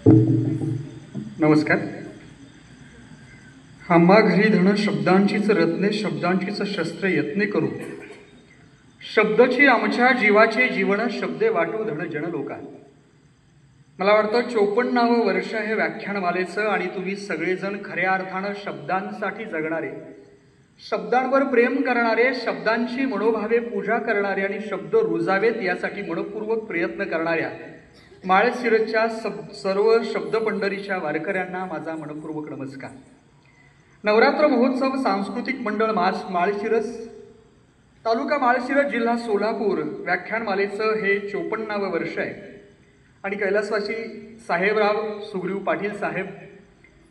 नमस्कार. आम्हा घरी धन शब्दांचीच रत्ने, शब्दांचीच शस्त्रे यत्ने करू. शब्दची आमच्या जीवाचे जीवन, शब्दे वाटू धन जन लोका. मला वाटतं 54वे वर्ष हे व्याख्यानमालेचं आणि तुम्ही सगळेजण खऱ्या अर्थानं शब्दांसाठी जगणारे, शब्दांवर प्रेम करणारे, शब्दांची मनोभावे पूजा करणारे आणि शब्द रुजावेत यासाठी मनपूर्वक प्रयत्न करणाऱ्या माळशिरसच्या सर्व शब्दपंढरीच्या वारकऱ्यांना माझा मनपूर्वक नमस्कार. नवरात्र महोत्सव सांस्कृतिक मंडळ माळशिरस, तालुका माळशिरस, जिल्हा सोलापूर व्याख्यानमालेचं हे 54वे वर्ष आहे आणि कैलासवासी साहेबराव सुग्रीव पाटील साहेब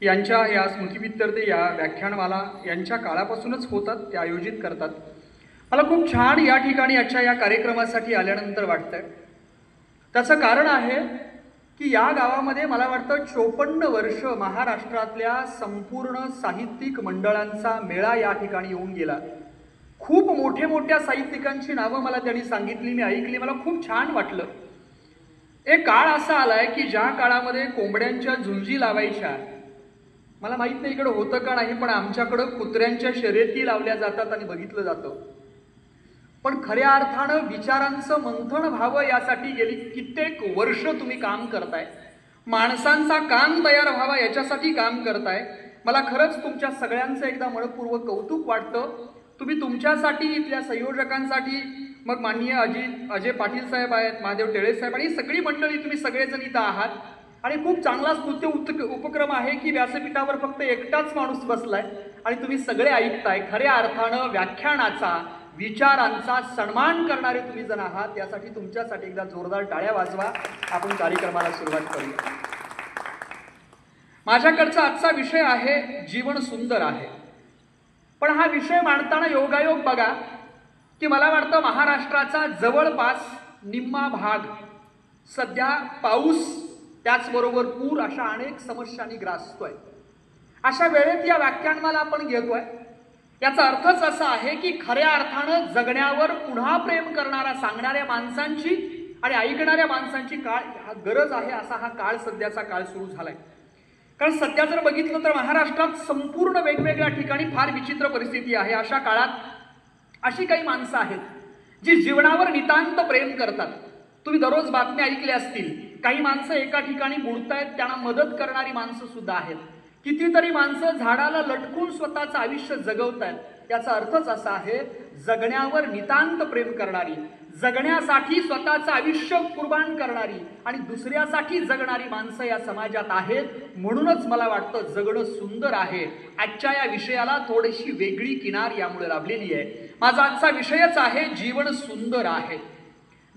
यांच्या या स्मृतिप्रीत्यर्थ या व्याख्यानमाला यांच्या काळापासूनच होतात, ते आयोजित करतात. मला खूप छान या ठिकाणी आजच्या या कार्यक्रमासाठी आल्यानंतर वाटतंय. त्याचं कारण आहे की या गावामध्ये मला वाटतं 54 वर्ष महाराष्ट्रातल्या संपूर्ण साहित्यिक मंडळांचा मेळा या ठिकाणी येऊन गेला. खूप मोठ्या साहित्यिकांची नावं मला त्यांनी सांगितली, मी ऐकली, मला खूप छान वाटलं. एक काळ असा आलाय की ज्या काळामध्ये कोंबड्यांच्या झुंजी लावायच्या, मला माहित नाही इकडं होतं का नाही, पण आमच्याकडं कुत्र्यांच्या शर्यती लावल्या जातात आणि बघितलं जातं. पण खऱ्या अर्थानं विचारांचं मंथन व्हावं यासाठी गेली कित्येक वर्ष तुम्ही काम करताय. माणसांचा कान तयार व्हावा याच्यासाठी काम करताय. मला खरंच तुमच्या सगळ्यांचं एकदा मनपूर्वक कौतुक वाटतं. तुम्ही तुमच्यासाठी, इथल्या संयोजकांसाठी, मग माननीय अजय पाटील साहेब आहेत, महादेव टेळे साहेब आणि सगळी मंडळी, तुम्ही सगळेजण इथं आहात आणि खूप चांगला स्तुत्य उपक्रम आहे की व्यासपीठावर फक्त एकटाच माणूस बसलाय आणि तुम्ही सगळे ऐकताय. खऱ्या अर्थानं व्याख्यानाचा, विचारांचा सन्मान करणारे तुम्ही जण आहात. यासाठी तुमच्यासाठी एकदा जोरदार टाळ्या वाजवा. आपण कार्यक्रमाला सुरुवात करूया. माझ्याकडचा आजचा विषय आहे जीवन सुंदर आहे. पण हा विषय मांडताना योगायोग बघा की मला वाटतं महाराष्ट्राचा जवळपास निम्मा भाग सध्या पाऊस, त्याचबरोबर पूर अशा अनेक समस्यांनी ग्रासतोय. अशा वेळेत या व्याख्यानमाला आपण घेतोय. याचा अर्थच असा आहे की खऱ्या अर्थानं जगण्यावर पुन्हा प्रेम करणाऱ्या, सांगणाऱ्या माणसांची आणि ऐकणाऱ्या माणसांची गरज आहे. असा हा काळ, सध्याचा काळ सुरू झालाय. कारण सध्या जर बघितलं तर महाराष्ट्रात संपूर्ण वेगवेगळ्या ठिकाणी फार विचित्र परिस्थिती आहे. अशा काळात अशी काही माणसं आहेत जी जीवनावर नितांत प्रेम करतात. तुम्ही दररोज बातम्या ऐकल्या असतील. काही माणसं एका ठिकाणी बुडतायत, त्यांना मदत करणारी माणसं सुद्धा आहेत. कितीतरी माणसं झाडाला लटकून स्वतःचं आयुष्य जगवतायत. याचा अर्थच असा आहे, जगण्यावर नितांत प्रेम करणारी, जगण्यासाठी स्वतःचं आयुष्य कुर्बान करणारी आणि दुसऱ्यासाठी जगणारी माणसं या समाजात आहेत. म्हणूनच मला वाटतं जगणं सुंदर आहे. आजच्या या विषयाला थोडीशी वेगळी किनार यामुळे लाभलेली आहे. माझा आजचा विषयच आहे जीवन सुंदर आहे.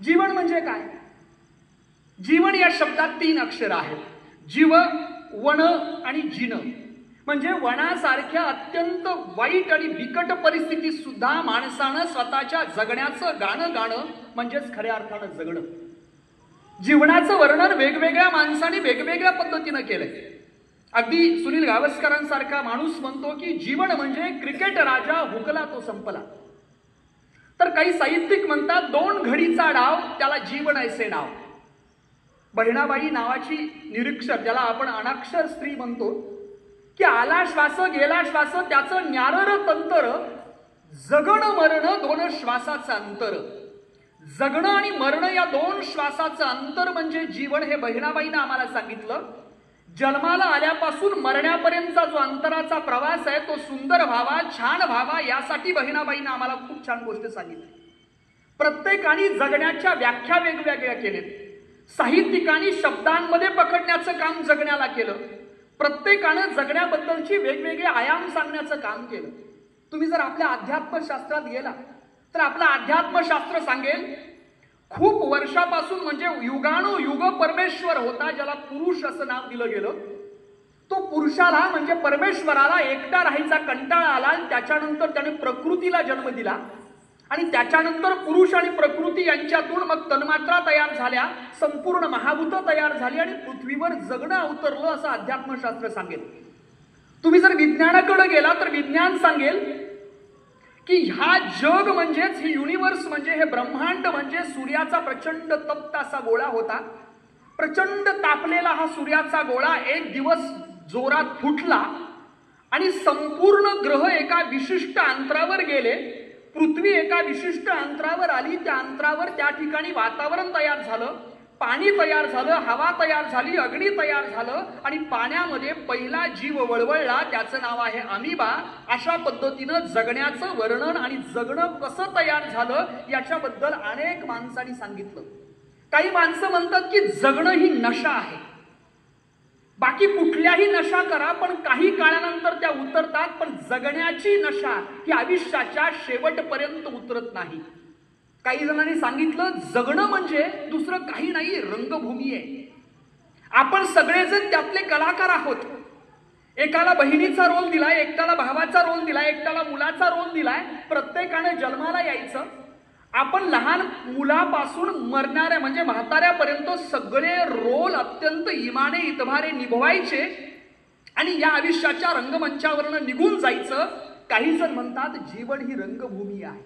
जीवन म्हणजे काय? जीवन या शब्दात 3 अक्षर आहेत. जीव, वन आणि जिन. म्हणजे वनासारख्या अत्यंत वाईट आणि बिकट परिस्थितीत सुद्धा माणसानं स्वतःच्या जगण्याचं गाणं म्हणजेच खऱ्या अर्थानं जगणं. जीवनाचं वर्णन वेगवेगळ्या माणसांनी वेगवेगळ्या पद्धतीनं केलंय. अगदी सुनील गावस्करांसारखा माणूस म्हणतो की जीवन म्हणजे क्रिकेट राजा हुकला तो संपला. तर काही साहित्यिक म्हणतात 2 घडीचा डाव त्याला जीवन ऐसे नाव. बहिणाबाई नावाची निरीक्षक, ज्याला आपण अनाक्षर स्त्री म्हणतो, की आला श्वास गेला श्वास त्याचं न्यारर तंतर, जगणं मरण 2 श्वासाचं अंतर. जगणं आणि मरण या 2 श्वासाचं अंतर म्हणजे जीवन. हे बहिणाबाईनं आम्हाला सांगितलं. जन्माला आल्यापासून मरण्यापर्यंतचा जो अंतराचा प्रवास आहे तो सुंदर व्हावा, छान व्हावा, यासाठी बहिणाबाईनं आम्हाला खूप छान गोष्ट सांगितली. प्रत्येकाने जगण्याच्या व्याख्या वेगवेगळ्या केलेत. साहित्यिकांनी शब्दांमध्ये पकडण्याचं काम जगण्याला केलं. प्रत्येकानं जगण्याबद्दलची वेगवेगळे आयाम सांगण्याचं काम केलं. तुम्ही जर आपल्या अध्यात्मशास्त्रात गेला तर आपलं अध्यात्मशास्त्र सांगेल खूप वर्षापासून, म्हणजे युगानुयुग परमेश्वर होता, ज्याला पुरुष असं नाव दिलं गेलं. तो पुरुषाला म्हणजे परमेश्वराला एकटा राहायचा कंटाळा आला आणि त्याच्यानंतर त्याने प्रकृतीला जन्म दिला आणि त्याच्यानंतर पुरुष आणि प्रकृती यांच्यातून मग तन्मात्रा तयार झाल्या, संपूर्ण महाभूतं तयार झाली आणि पृथ्वीवर जगणं अवतरलं असं अध्यात्मशास्त्र सांगेल. तुम्ही जर विज्ञानाकडे गेला तर विज्ञान सांगेल की हा जग म्हणजेच, हे युनिवर्स म्हणजे, हे ब्रह्मांड म्हणजे सूर्याचा प्रचंड तप्त असा गोळा होता. प्रचंड तापलेला हा सूर्याचा गोळा एक दिवस जोरात फुटला आणि संपूर्ण ग्रह एका विशिष्ट अंतरावर गेले. पृथ्वी एका विशिष्ट अंतरावर आली. त्या अंतरावर त्या ठिकाणी वातावरण तयार झालं, पाणी तयार झालं, हवा तयार झाली, अग्नी तयार झालं आणि पाण्यामध्ये पहिला जीव वळवळला. त्याचं नाव आहे अमिबा. अशा पद्धतीनं जगण्याचं वर्णन आणि जगणं कसं तयार झालं याच्याबद्दल अनेक माणसांनी सांगितलं. काही माणसं म्हणतात की जगणं ही नशा आहे. बाकी कुठल्याही नशा करा पण काही काळानंतर त्या उतरतात, पण जगण्याची नशा ही आयुष्याच्या शेवटपर्यंत उतरत नाही. काही जणांनी सांगितलं जगणं म्हणजे दुसरं काही नाही, रंगभूमी आहे. आपण सगळेजण त्यातले कलाकार आहोत. एकाला बहिणीचा रोल दिलाय, एकट्याला भावाचा रोल दिलाय, एकट्याला मुलाचा रोल दिलाय. प्रत्येकाने जन्माला यायचं. आपण लहान मुलापासून मरणाऱ्या म्हणजे म्हाताऱ्यापर्यंत सगळे रोल अत्यंत इमाने इतभारे निभवायचे आणि या आयुष्याच्या रंगमंचावरनं निघून जायचं. काही जण म्हणतात जीवन ही रंगभूमी आहे.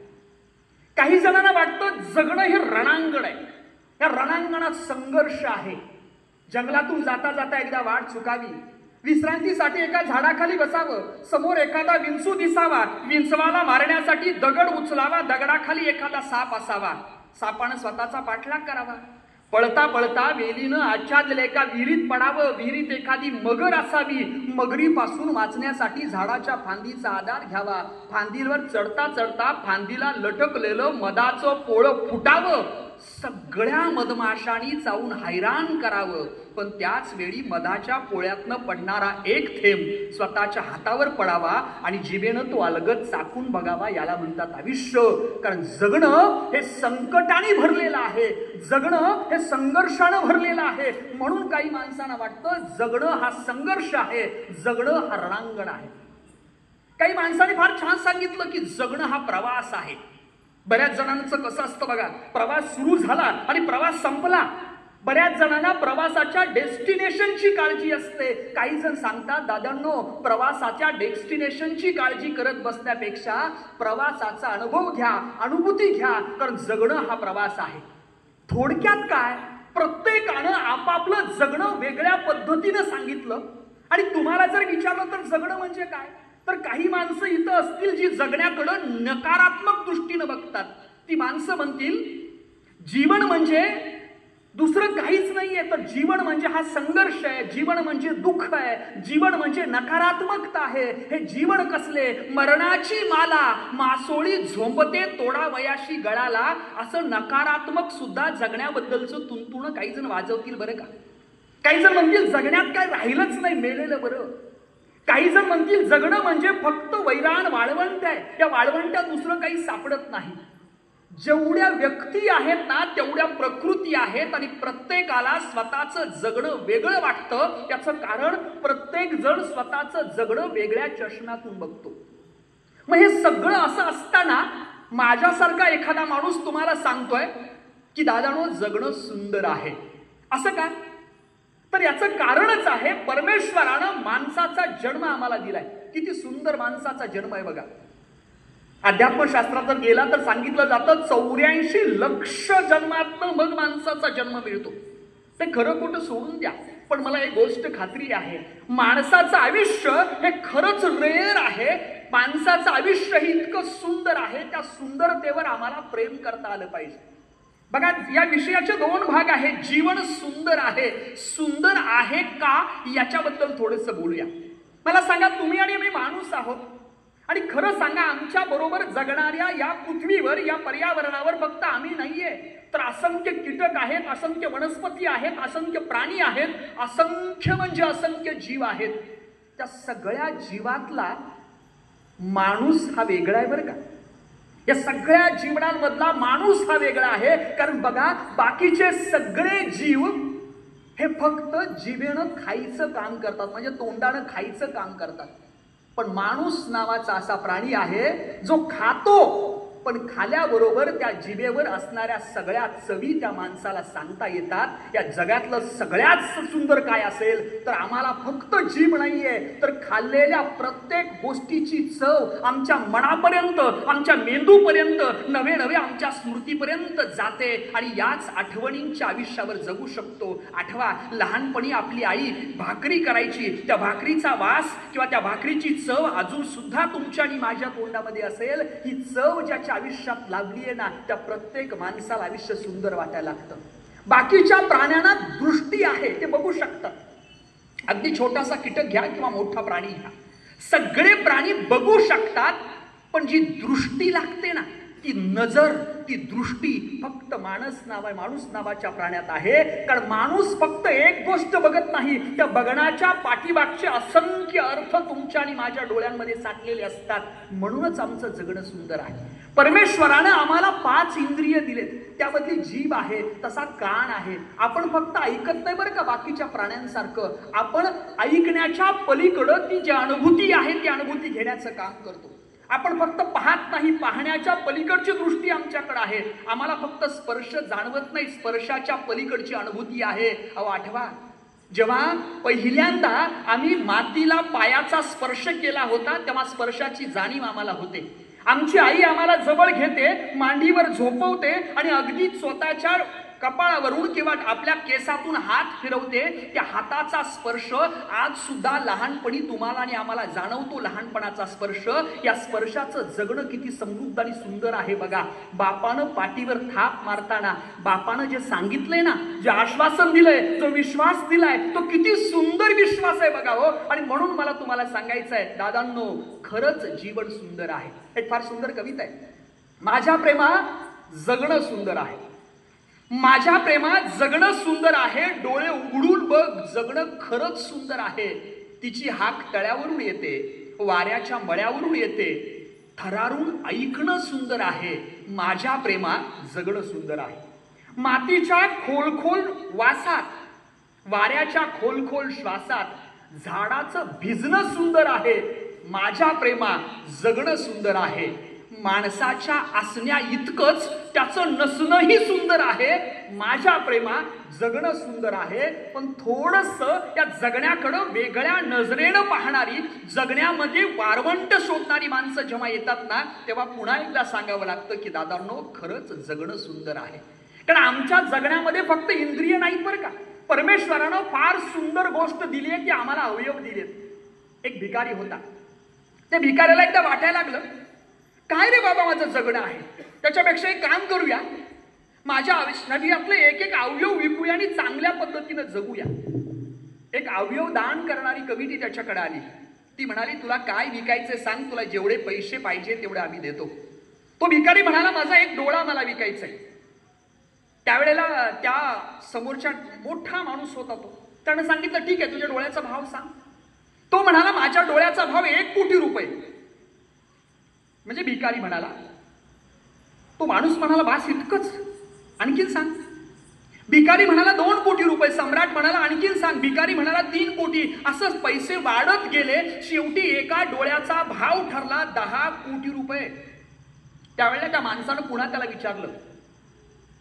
काही जणांना वाटतं जगणं हे रणांगण आहे. या रणांगणात संघर्ष आहे. जंगलातून जाता जाता एकदा वाट चुकावी, विश्रांतीसाठी एका झाडाखाली बसावं, समोर एखादा विंचू दिसावा, विंचवाला मारण्यासाठी दगड उचलावा, दगडाखाली एखादा साप असावा, सापानं स्वतःचा पाठलाग करावा, पळता पळता वेलीनं आच्छादलेल्या एका विहिरीत पडावं, विहिरीत एखादी मगर असावी, मगरीपासून वाचण्यासाठी झाडाच्या फांदीचा आधार घ्यावा, फांदीवर चढता चढता फांदीला लटकलेलं मधाचं पोळं फुटावं, सगळ्या मधमाशांनी चावून हैराण करावं, पण त्याच वेळी मधाच्या पोळ्यातनं पडणारा एक थेंब स्वतःच्या हातावर पडावा आणि जिभेनं तो अलगद चाकून बघावा. याला म्हणतात आयुष्य. कारण जगणं हे संकटाने भरलेलं आहे, जगणं हे संघर्षानं भरलेलं आहे. म्हणून काही माणसांना वाटतं जगणं हा संघर्ष आहे, जगणं हा रणांगण आहे. काही माणसांनी फार छान सांगितलं की जगणं हा प्रवास आहे. बऱ्याच जणांचं कसं असतं बघा, प्रवास सुरू झाला आणि प्रवास संपला. बऱ्याच जणांना प्रवासाच्या डेस्टिनेशनची काळजी असते. काही जण सांगतात दादांनो, प्रवासाच्या डेस्टिनेशनची काळजी करत बसण्यापेक्षा प्रवासाचा अनुभव घ्या, अनुभूती घ्या, कारण जगणं हा प्रवास आहे. थोडक्यात काय, प्रत्येकानं आपापलं जगणं वेगळ्या पद्धतीनं सांगितलं. आणि तुम्हाला जर विचारलं तर जगणं म्हणजे काय, तर काही माणसं इथं असतील जी जगण्याकडं नकारात्मक दृष्टीनं बघतात. ती माणसं म्हणतील जीवन म्हणजे दुसरं काहीच नाहीये, तर जीवन म्हणजे हा संघर्ष आहे, जीवन म्हणजे दुःख आहे, जीवन म्हणजे नकारात्मकता आहे. हे जीवन कसले, मरणाची माला मासोळी झोंबते तोडावयाशी गळाला, असं नकारात्मक सुद्धा जगण्याबद्दलचं तुंतुण काही जण वाजवतील बरं का. काही जण म्हणतील जगण्यात काय राहिलंच नाही, मेलेलं बरं. काही जण म्हणतील जगणं म्हणजे फक्त वैराण वाळवंट आहे, त्या वाळवंटात दुसरं काही सापडत नाही. जेवढ्या व्यक्ती आहेत ना तेवढ्या प्रकृती आहेत आणि प्रत्येकाला स्वतःचं जगणं वेगळं वाटतं. त्याचं कारण प्रत्येक जण स्वतःचं जगणं वेगळ्या चष्म्यातून बघतो. मग हे सगळं असं असताना माझ्यासारखा एखादा माणूस तुम्हाला सांगतोय की दादानो जगणं सुंदर आहे. असं काय, तर याचं कारणच आहे परमेश्वरानं माणसाचा जन्म आम्हाला दिलाय. किती सुंदर माणसाचा जन्म आहे बघा. अध्यात्मशास्त्रात जर गेला तर सांगितलं जातं 84 लक्ष जन्मातनं मग माणसाचा जन्म मिळतो. ते खरं खोटं सोडून द्या, पण मला एक गोष्ट खात्री आहे, माणसाचं आयुष्य हे खरंच रेअर आहे. माणसाचं आयुष्य हे इतकं सुंदर आहे, त्या सुंदरतेवर आम्हाला प्रेम करता आलं पाहिजे. बघा, या विषयाचे 2 भाग आहेत. जीवन सुंदर आहे, सुंदर आहे का याच्याबद्दल थोडंसं बोलूया. मला सांगा, तुम्ही आणि मी माणूस आहोत आणि खरं सांगा आमच्या बरोबर जगणाऱ्या या पृथ्वीवर, या पर्यावरणावर फक्त आम्ही नाहीये, तर असंख्य कीटक आहेत, असंख्य वनस्पती आहेत, असंख्य प्राणी आहेत, असंख्य म्हणजे असंख्य जीव आहेत. त्या सगळ्या जीवातला माणूस हा वेगळा आहे बरं का. या सगळ्या जीवनांमधला माणूस हा वेगळा आहे. कारण बघा, बाकीचे सगळे जीव हे फक्त जिभेनं खायचं काम करतात, म्हणजे तोंडानं खायचं काम करतात. पण माणूस नावाचा असा प्राणी आहे जो खातो पण खाल्याबरोबर त्या जिभेवर असणाऱ्या सगळ्या चवी त्या माणसाला सांगता येतात. या जगातलं सगळ्यात सुंदर काय असेल तर आम्हाला फक्त जीभ नाहीये, तर खाल्लेल्या प्रत्येक गोष्टीची चव आमच्या मनापर्यंत, आमच्या मेंदूपर्यंत, नवे नवे आमच्या स्मृतीपर्यंत जाते आणि याच आठवणींच्या आयुष्यावर जगू शकतो. आठवा, लहानपणी आपली आई भाकरी करायची, त्या भाकरीचा वास किंवा त्या भाकरीची चव अजून सुद्धा तुमच्या आणि माझ्या तोंडामध्ये असेल. ही चव ज्याच्या आयुष्यात लाभली आहे ना, त्या प्रत्येक माणसाला आयुष्य सुंदर वाटायला लागतं. बाकीच्या प्राण्यांना दृष्टी आहे, ते बघू शकतात. अगदी छोटासा कीटक घ्या किंवा मोठा प्राणी घ्या, सगळे प्राणी बघू शकतात, पण जी दृष्टी लागते ना, ती नजर, ती दृष्टी फक्त माणूस नावाच्या प्राण्यात आहे. कारण माणूस फक्त एक गोष्ट बघत नाही, त्या बघण्याच्या पाठीमागचे असंख्य अर्थ तुमच्या आणि माझ्या डोळ्यांमध्ये साठलेले असतात. म्हणूनच आमचं जगणं सुंदर आहे. परमेश्वरानं आम्हाला 5 इंद्रिय दिलेत, त्यामधली जीभ आहे, तसा कान आहे. आपण फक्त ऐकत नाही बरं का बाकीच्या प्राण्यांसारखं, आपण ऐकण्याच्या पलीकडं ती जी अनुभूती आहे ती अनुभूती घेण्याचं काम करतो. आपण फक्त पाहत नाही, पाहण्याच्या पलीकडची दृष्टी आमच्याकडे आहे. आम्हाला फक्त स्पर्श जाणवत नाही, स्पर्शाच्या पलीकडची अनुभूती आहे. अहो आठवा, जेव्हा पहिल्यांदा आम्ही मातीला पायाचा स्पर्श केला होता तेव्हा स्पर्शाची जाणीव आम्हाला होते. आमची आई आम्हाला जवळ घेते, मांडीवर झोपवते आणि अगदी स्वतःच्या कपाळावरून किंवा आपल्या केसातून हात फिरवते. त्या हाताचा स्पर्श आज सुद्धा लहानपणी तुम्हाला आणि आम्हाला जाणवतो. लहानपणाचा स्पर्श, या स्पर्शाचं जगणं किती समृद्ध आणि सुंदर आहे बघा. बापानं पाठीवर थाप मारताना बापानं जे सांगितलंय ना, जे आश्वासन दिलंय, जो विश्वास दिलाय, तो किती सुंदर विश्वास आहे बघा हो. आणि म्हणून मला तुम्हाला सांगायचं आहे दादांनो, खरंच जीवन सुंदर आहे. एक फार सुंदर कविता आहे, माझ्या प्रेमात जगणं सुंदर आहे. माझ्या प्रेमात जगणं सुंदर आहे, डोळे उघडून बघ, जगणं खरंच सुंदर आहे. तिची हाक तळ्यावरून येते, वाऱ्याच्या मळ्यावरून येते, थरारून ऐकणं सुंदर आहे. माझ्या प्रेमात जगणं सुंदर आहे. मातीच्या खोलखोल वासात, वाऱ्याच्या खोलखोल श्वासात झाडाचं भिजणं सुंदर आहे. माझ्या प्रेमात जगणं सुंदर आहे. माणसाच्या असण्या इतकंच त्याचं नसणंही सुंदर आहे. माझ्या प्रेमात जगणं सुंदर आहे. पण थोडंसं या जगण्याकडं वेगळ्या नजरेनं पाहणारी, जगण्यामध्ये वारवंट शोधणारी माणसं जेव्हा येतात ना, तेव्हा पुन्हा एकदा सांगावं लागतं की दादांनो, खरंच जगणं सुंदर आहे. कारण आमच्या जगण्यामध्ये फक्त इंद्रिय नाहीत बरं का. परमेश्वरानं फार सुंदर गोष्ट दिली आहे की आम्हाला अवयव दिलेत. एक भिकारी होता, त्या भिकाऱ्याला एकदा वाटायला लागलं, काय रे बाबा माझं जगणं आहे, त्याच्यापेक्षा एक काम करूया, माझ्या शरीरातले एक एक अवयव विकूया आणि चांगल्या पद्धतीनं जगूया. एक अवयव दान करणारी कमिटी त्याच्याकडे आली. ती म्हणाली, तुला काय विकायचं सांग, तुला जेवढे पैसे पाहिजे तेवढे आम्ही देतो. तो भिकारी म्हणाला, माझा एक डोळा मला विकायचा आहे. त्यावेळेला त्या समोरच्या मोठा माणूस होता, त्यानं सांगितलं, ठीक आहे, तुझ्या डोळ्याचा भाव सांग. तो म्हणाला, माझ्या डोळ्याचा भाव 1 कोटी रुपये. म्हणजे भिकारी म्हणाला, तो माणूस म्हणाला, बास इतकंच, आणखीन सांग. भिकारी म्हणाला 2 कोटी रुपये. सम्राट म्हणाला, आणखीन सांग. भिकारी म्हणाला 3 कोटी. असं पैसे वाढत गेले. शेवटी एका डोळ्याचा भाव ठरला 10 कोटी रुपये. त्यावेळेला त्या माणसानं पुन्हा त्याला विचारलं,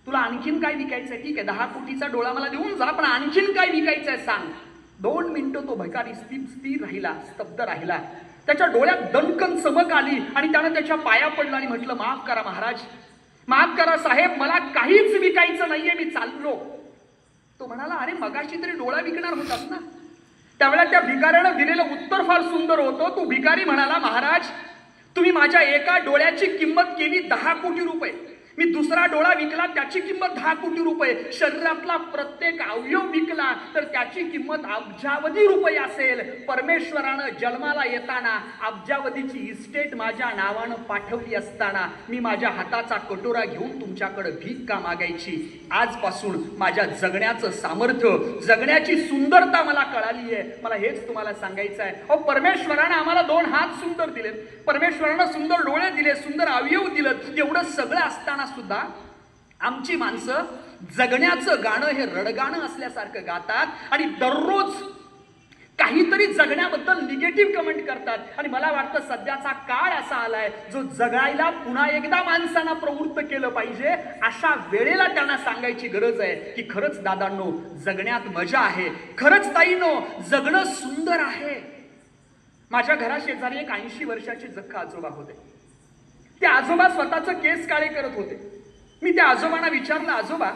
तुला आणखीन काय विकायचंय? ठीक आहे, 10 कोटीचा डोळा मला देऊन जा, पण आणखीन काय विकायचंय सांग. 2 मिनिटं तो भिकारी स्थिर राहिला, स्तब्ध राहिला. त्याच्या डोळ्यात दणकन चमक आली आणि त्यानं त्याच्या पाया पडला आणि म्हटलं, माफ करा महाराज, माफ करा साहेब, मला काहीच विकायचं नाहीये, मी चाललो. तो म्हणाला, अरे मगाशी तरी डोळा विकणार होतास ना. त्यावेळेला त्या भिकाऱ्यानं दिलेलं उत्तर फार सुंदर होतं. तो भिकारी म्हणाला, महाराज, तुम्ही माझ्या एका डोळ्याची किंमत केली 10 कोटी रुपये. मी दुसरा डोळा विकला, त्याची किंमत 10 कोटी रुपये. शरीरातला प्रत्येक अवयव विकला तर त्याची किंमत अब्जावधी रुपये असेल. परमेश्वरानं जन्माला येताना अब्जावधीची इस्टेट माझ्या नावानं पाठवली असताना मी माझ्या हाताचा कटोरा घेऊन तुमच्याकडे भीक का मागायची? आजपासून माझ्या जगण्याचं सामर्थ्य, जगण्याची सुंदरता मला कळाली आहे. मला हेच तुम्हाला सांगायचं आहे. अहो, परमेश्वरानं आम्हाला 2 हात सुंदर दिलेत, परमेश्वरानं सुंदर डोळे दिले, सुंदर अवयव दिलं. एवढं सगळं असताना सुद्धा आमची माणसं जगण्याचं गाणं हे रडगाणं असल्यासारखं गातात आणि दररोज काहीतरी जगण्याबद्दल निगेटिव्ह कमेंट करतात. आणि मला वाटतं सध्याचा काळ असा आलाय जो जगायला पुन्हा एकदा माणसांना प्रवृत्त केलं पाहिजे. अशा वेळेला त्यांना सांगायची गरज आहे की खरंच दादांनो जगण्यात मजा आहे, खरंच ताईंनो जगणं सुंदर आहे. माझ्या घराशेजारी एक 80 वर्षाचे जख्ख आजोबा होते. ते आजोबा स्वतःचं केस काळे करत होते. मी त्या आजोबांना विचारलं, आजोबा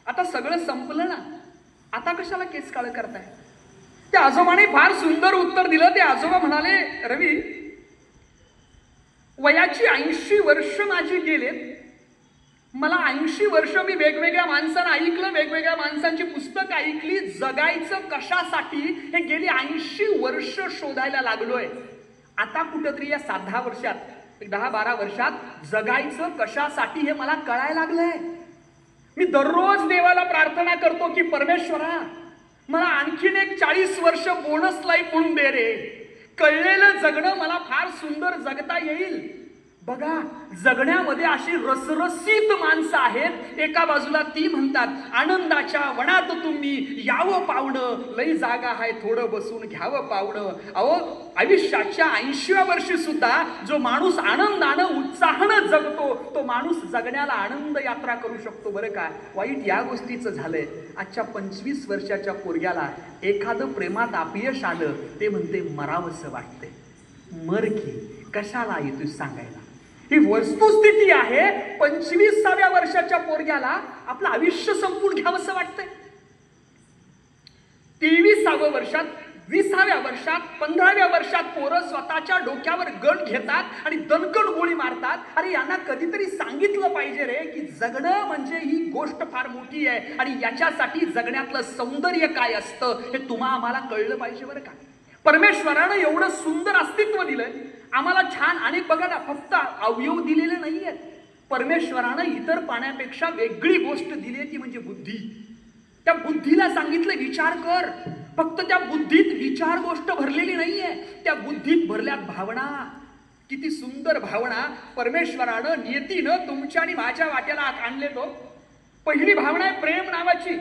आता सगळं संपलं ना, आता कशाला केस काळे करताय? त्या आजोबाने फार सुंदर उत्तर दिलं. ते आजोबा म्हणाले, रवी वयाची 80 वर्ष माझी गेलेत, मला 80 वर्ष मी वेगवेगळ्या माणसांना ऐकलं, वेगवेगळ्या माणसांची पुस्तकं ऐकली, जगायचं कशासाठी हे गेली 80 वर्ष शोधायला लागलोय. आता कुठंतरी या 7-10 वर्षात, 10-12 वर्षात जगायचं कशासाठी हे मला कळायला लागलंय. मी दररोज देवाला प्रार्थना करतो की परमेश्वरा मला आणखीन एक 40 वर्ष बोनस लाईफ म्हणून दे रे. कळलेलं जगणं मला फार सुंदर जगता येईल. बघा जगण्यामध्ये अशी रसरशीत माणसं आहेत. एका बाजूला ती म्हणतात आनंदाच्या वनात तुम्ही यावं पावणं, लई जागा आहे थोडं बसून घ्यावं पावणं. अहो आयुष्याच्या 80व्या वर्षी सुद्धा जो माणूस आनंदानं उत्साहानं जगतो तो माणूस जगण्याला आनंद यात्रा करू शकतो. बरं का वाईट या गोष्टीचं झालंय, आजच्या 25 वर्षाच्या पोरग्याला एखादं प्रेमात अपयश आलं ते म्हणते मरावंसं वाटते. मर की कशाला येतोय सांगायला. ही वस्तुस्थिती आहे. 25व्या वर्षाच्या पोरग्याला आपलं आयुष्य संपून घ्यावंसं वाटतंय. 23व्या वर्षात, 20व्या वर्षात, 15व्या वर्षात पोरं स्वतःच्या डोक्यावर गण घेतात आणि दणकण गोळी मारतात. अरे यांना कधीतरी सांगितलं पाहिजे रे की जगणं म्हणजे ही गोष्ट फार मोठी आहे आणि याच्यासाठी जगण्यातलं सौंदर्य काय असतं हे तुम्हा आम्हाला कळलं पाहिजे. बरं का परमेश्वरानं एवढं सुंदर अस्तित्व दिलंय आम्हाला छान. आणि बघा ना फक्त अवयव दिलेले नाहीयेत, परमेश्वरानं इतर पाण्यापेक्षा वेगळी गोष्ट दिली ती म्हणजे बुद्धी. त्या बुद्धीला सांगितलं विचार कर. फक्त त्या बुद्धीत विचार गोष्ट भरलेली नाहीये, त्या बुद्धीत भरल्यात भावना. किती सुंदर भावना परमेश्वरानं नियतीनं तुमच्या आणि माझ्या वाट्याला आणले. तो पहिली भावना आहे प्रेम नावाची.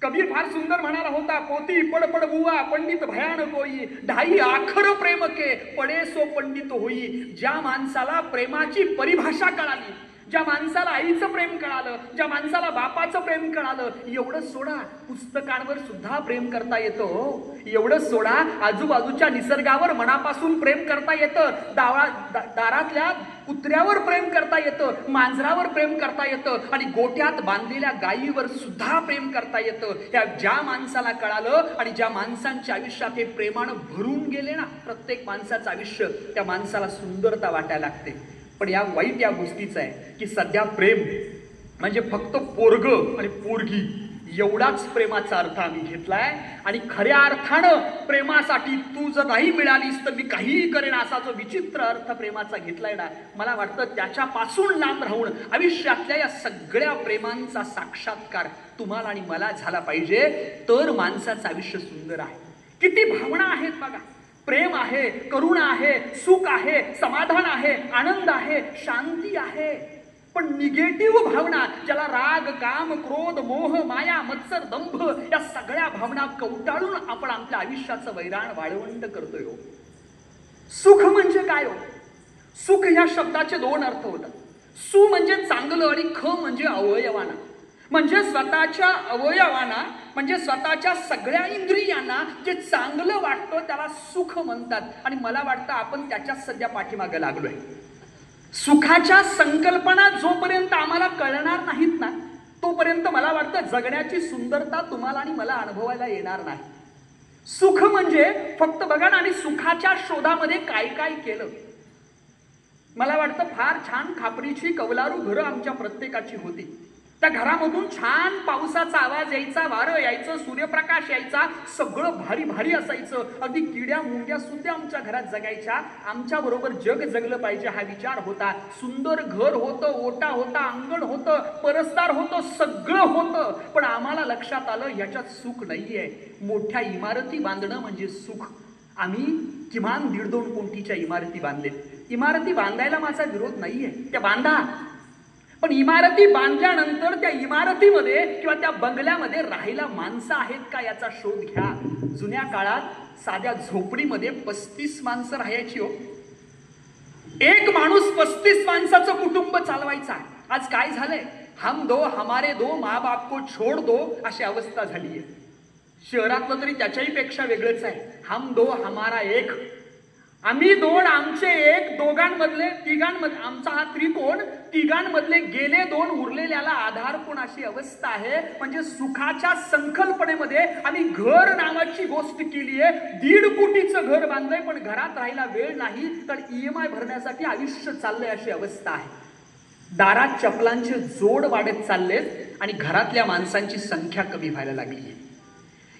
कबीर फार सुंदर म्हणाला होता, पोती पडपड बुवा पंडित भयानक होई, ढाई आखर प्रेम के पडे सो पंडित होई. ज्या माणसाला प्रेमाची परिभाषा कळाली, ज्या माणसाला आईचं प्रेम कळालं, ज्या माणसाला बापाचं प्रेम कळालं, एवढं सोडा पुस्तकांवर सुद्धा प्रेम करता येतं. एवढं सोडा आजूबाजूच्या निसर्गावर मनापासून प्रेम करता येतं. दारातल्या कुत्र्यावर प्रेम करता येतं, मांजरावर प्रेम करता येतं आणि गोट्यात बांधलेल्या गायीवर सुद्धा प्रेम करता येतं. या ज्या माणसाला कळालं आणि ज्या माणसांच्या आयुष्यात हे प्रेमानं भरून गेले ना, प्रत्येक माणसाचं आयुष्य त्या माणसाला सुंदरता वाटायला लागते. पण या वाईट या गोष्टीचं आहे की सध्या प्रेम म्हणजे फक्त पोरग आणि पोरगी एवढाच प्रेमाचा अर्थ आम्ही घेतलाय. आणि खऱ्या अर्थानं प्रेमासाठी तू जर नाही मिळालीस तर मी काहीही करेन असा जो विचित्र अर्थ प्रेमाचा घेतलाय ना, मला वाटतं त्याच्यापासून लांब राहून आयुष्यातल्या या सगळ्या प्रेमांचा साक्षात्कार तुम्हाला आणि मला झाला पाहिजे, तर माणसाचं आयुष्य सुंदर आहे. किती भावना आहेत बघा. प्रेम आहे, करुणा आहे, सुख आहे, समाधान आहे, आनंद आहे, शांती आहे. पण निगेटिव्ह भावना ज्याला राग काम क्रोध मोह माया मत्सर दंभ या सगळ्या भावना कवटाळून आपण आपल्या आयुष्याचं वैराण वाळवंट करतोय. सुख म्हणजे काय हो? सुख या शब्दाचे 2 अर्थ होतात. सु म्हणजे चांगलं आणि ख म्हणजे अवयवाना. म्हणजे स्वतःच्या अवयवांना म्हणजे स्वतःच्या सगळ्या इंद्रियांना जे चांगलं वाटतं त्याला सुख म्हणतात. आणि मला वाटतं आपण त्याच्याच सध्या पाठीमागे लागलोय. सुखाच्या संकल्पना जोपर्यंत आम्हाला कळणार नाहीत ना तोपर्यंत मला वाटतं जगण्याची सुंदरता तुम्हाला आणि मला अनुभवायला येणार नाही. सुख म्हणजे फक्त बघा ना, आणि सुखाच्या शोधामध्ये काय काय केलं. मला वाटतं फार छान खापरीची कौलारू घरं आमच्या प्रत्येकाची होती. त्या घरामधून छान पावसाचा आवाज यायचा, वारं यायचं, सूर्यप्रकाश यायचा, सगळं भारी भारी असायचं. अगदी किड्या मुंग्या सुद्धा आमच्या घरात जगायच्या. आमच्या बरोबर जग जगलं पाहिजे हा विचार होता. सुंदर घर होतं, ओटा होता, अंगण होतं, परसदार होतं, सगळं होतं. पण आम्हाला लक्षात आलं याच्यात सुख नाहीये. मोठ्या इमारती बांधणं म्हणजे सुख. आम्ही किमान 1.5-2 कोटीच्या इमारती बांधलेत. इमारती बांधायला माझा विरोध नाहीये, त्या बांधा. पण इमारती बांधल्यानंतर त्या इमारतीमध्ये किंवा त्या बंगल्यामध्ये राहायला माणसं आहेत का याचा शोध घ्या. जुन्या काळात साध्या झोपडीमध्ये 35 माणसं राहायची हो. एक माणूस 35 माणसाचं कुटुंब चालवायचा. आज काय झालंय? हम दो हमारे दो, माँ बाप को छोड़ दो अशी अवस्था झाली आहे. शहरातलं तरी त्याच्याही पेक्षा वेगळंच आहे. हम दो हमारा एक, आम्ही दोन आमचे एक, दोघांमधले तिघांमध्ये आमचा हा त्रिकोण, तिघांमधले गेले दोन, उरलेल्याला आधार कोण अशी अवस्था आहे. म्हणजे सुखाच्या संकल्पनेमध्ये आम्ही घर नावाची गोष्ट केली आहे. 1.5 कोटीचं घर बांधलंय पण घरात राहायला वेळ नाही, कारण EMI भरण्यासाठी आयुष्य चाललंय अशी अवस्था आहे. दारात चपलांचे जोड वाढत चाललेत आणि घरातल्या माणसांची संख्या कमी व्हायला लागली.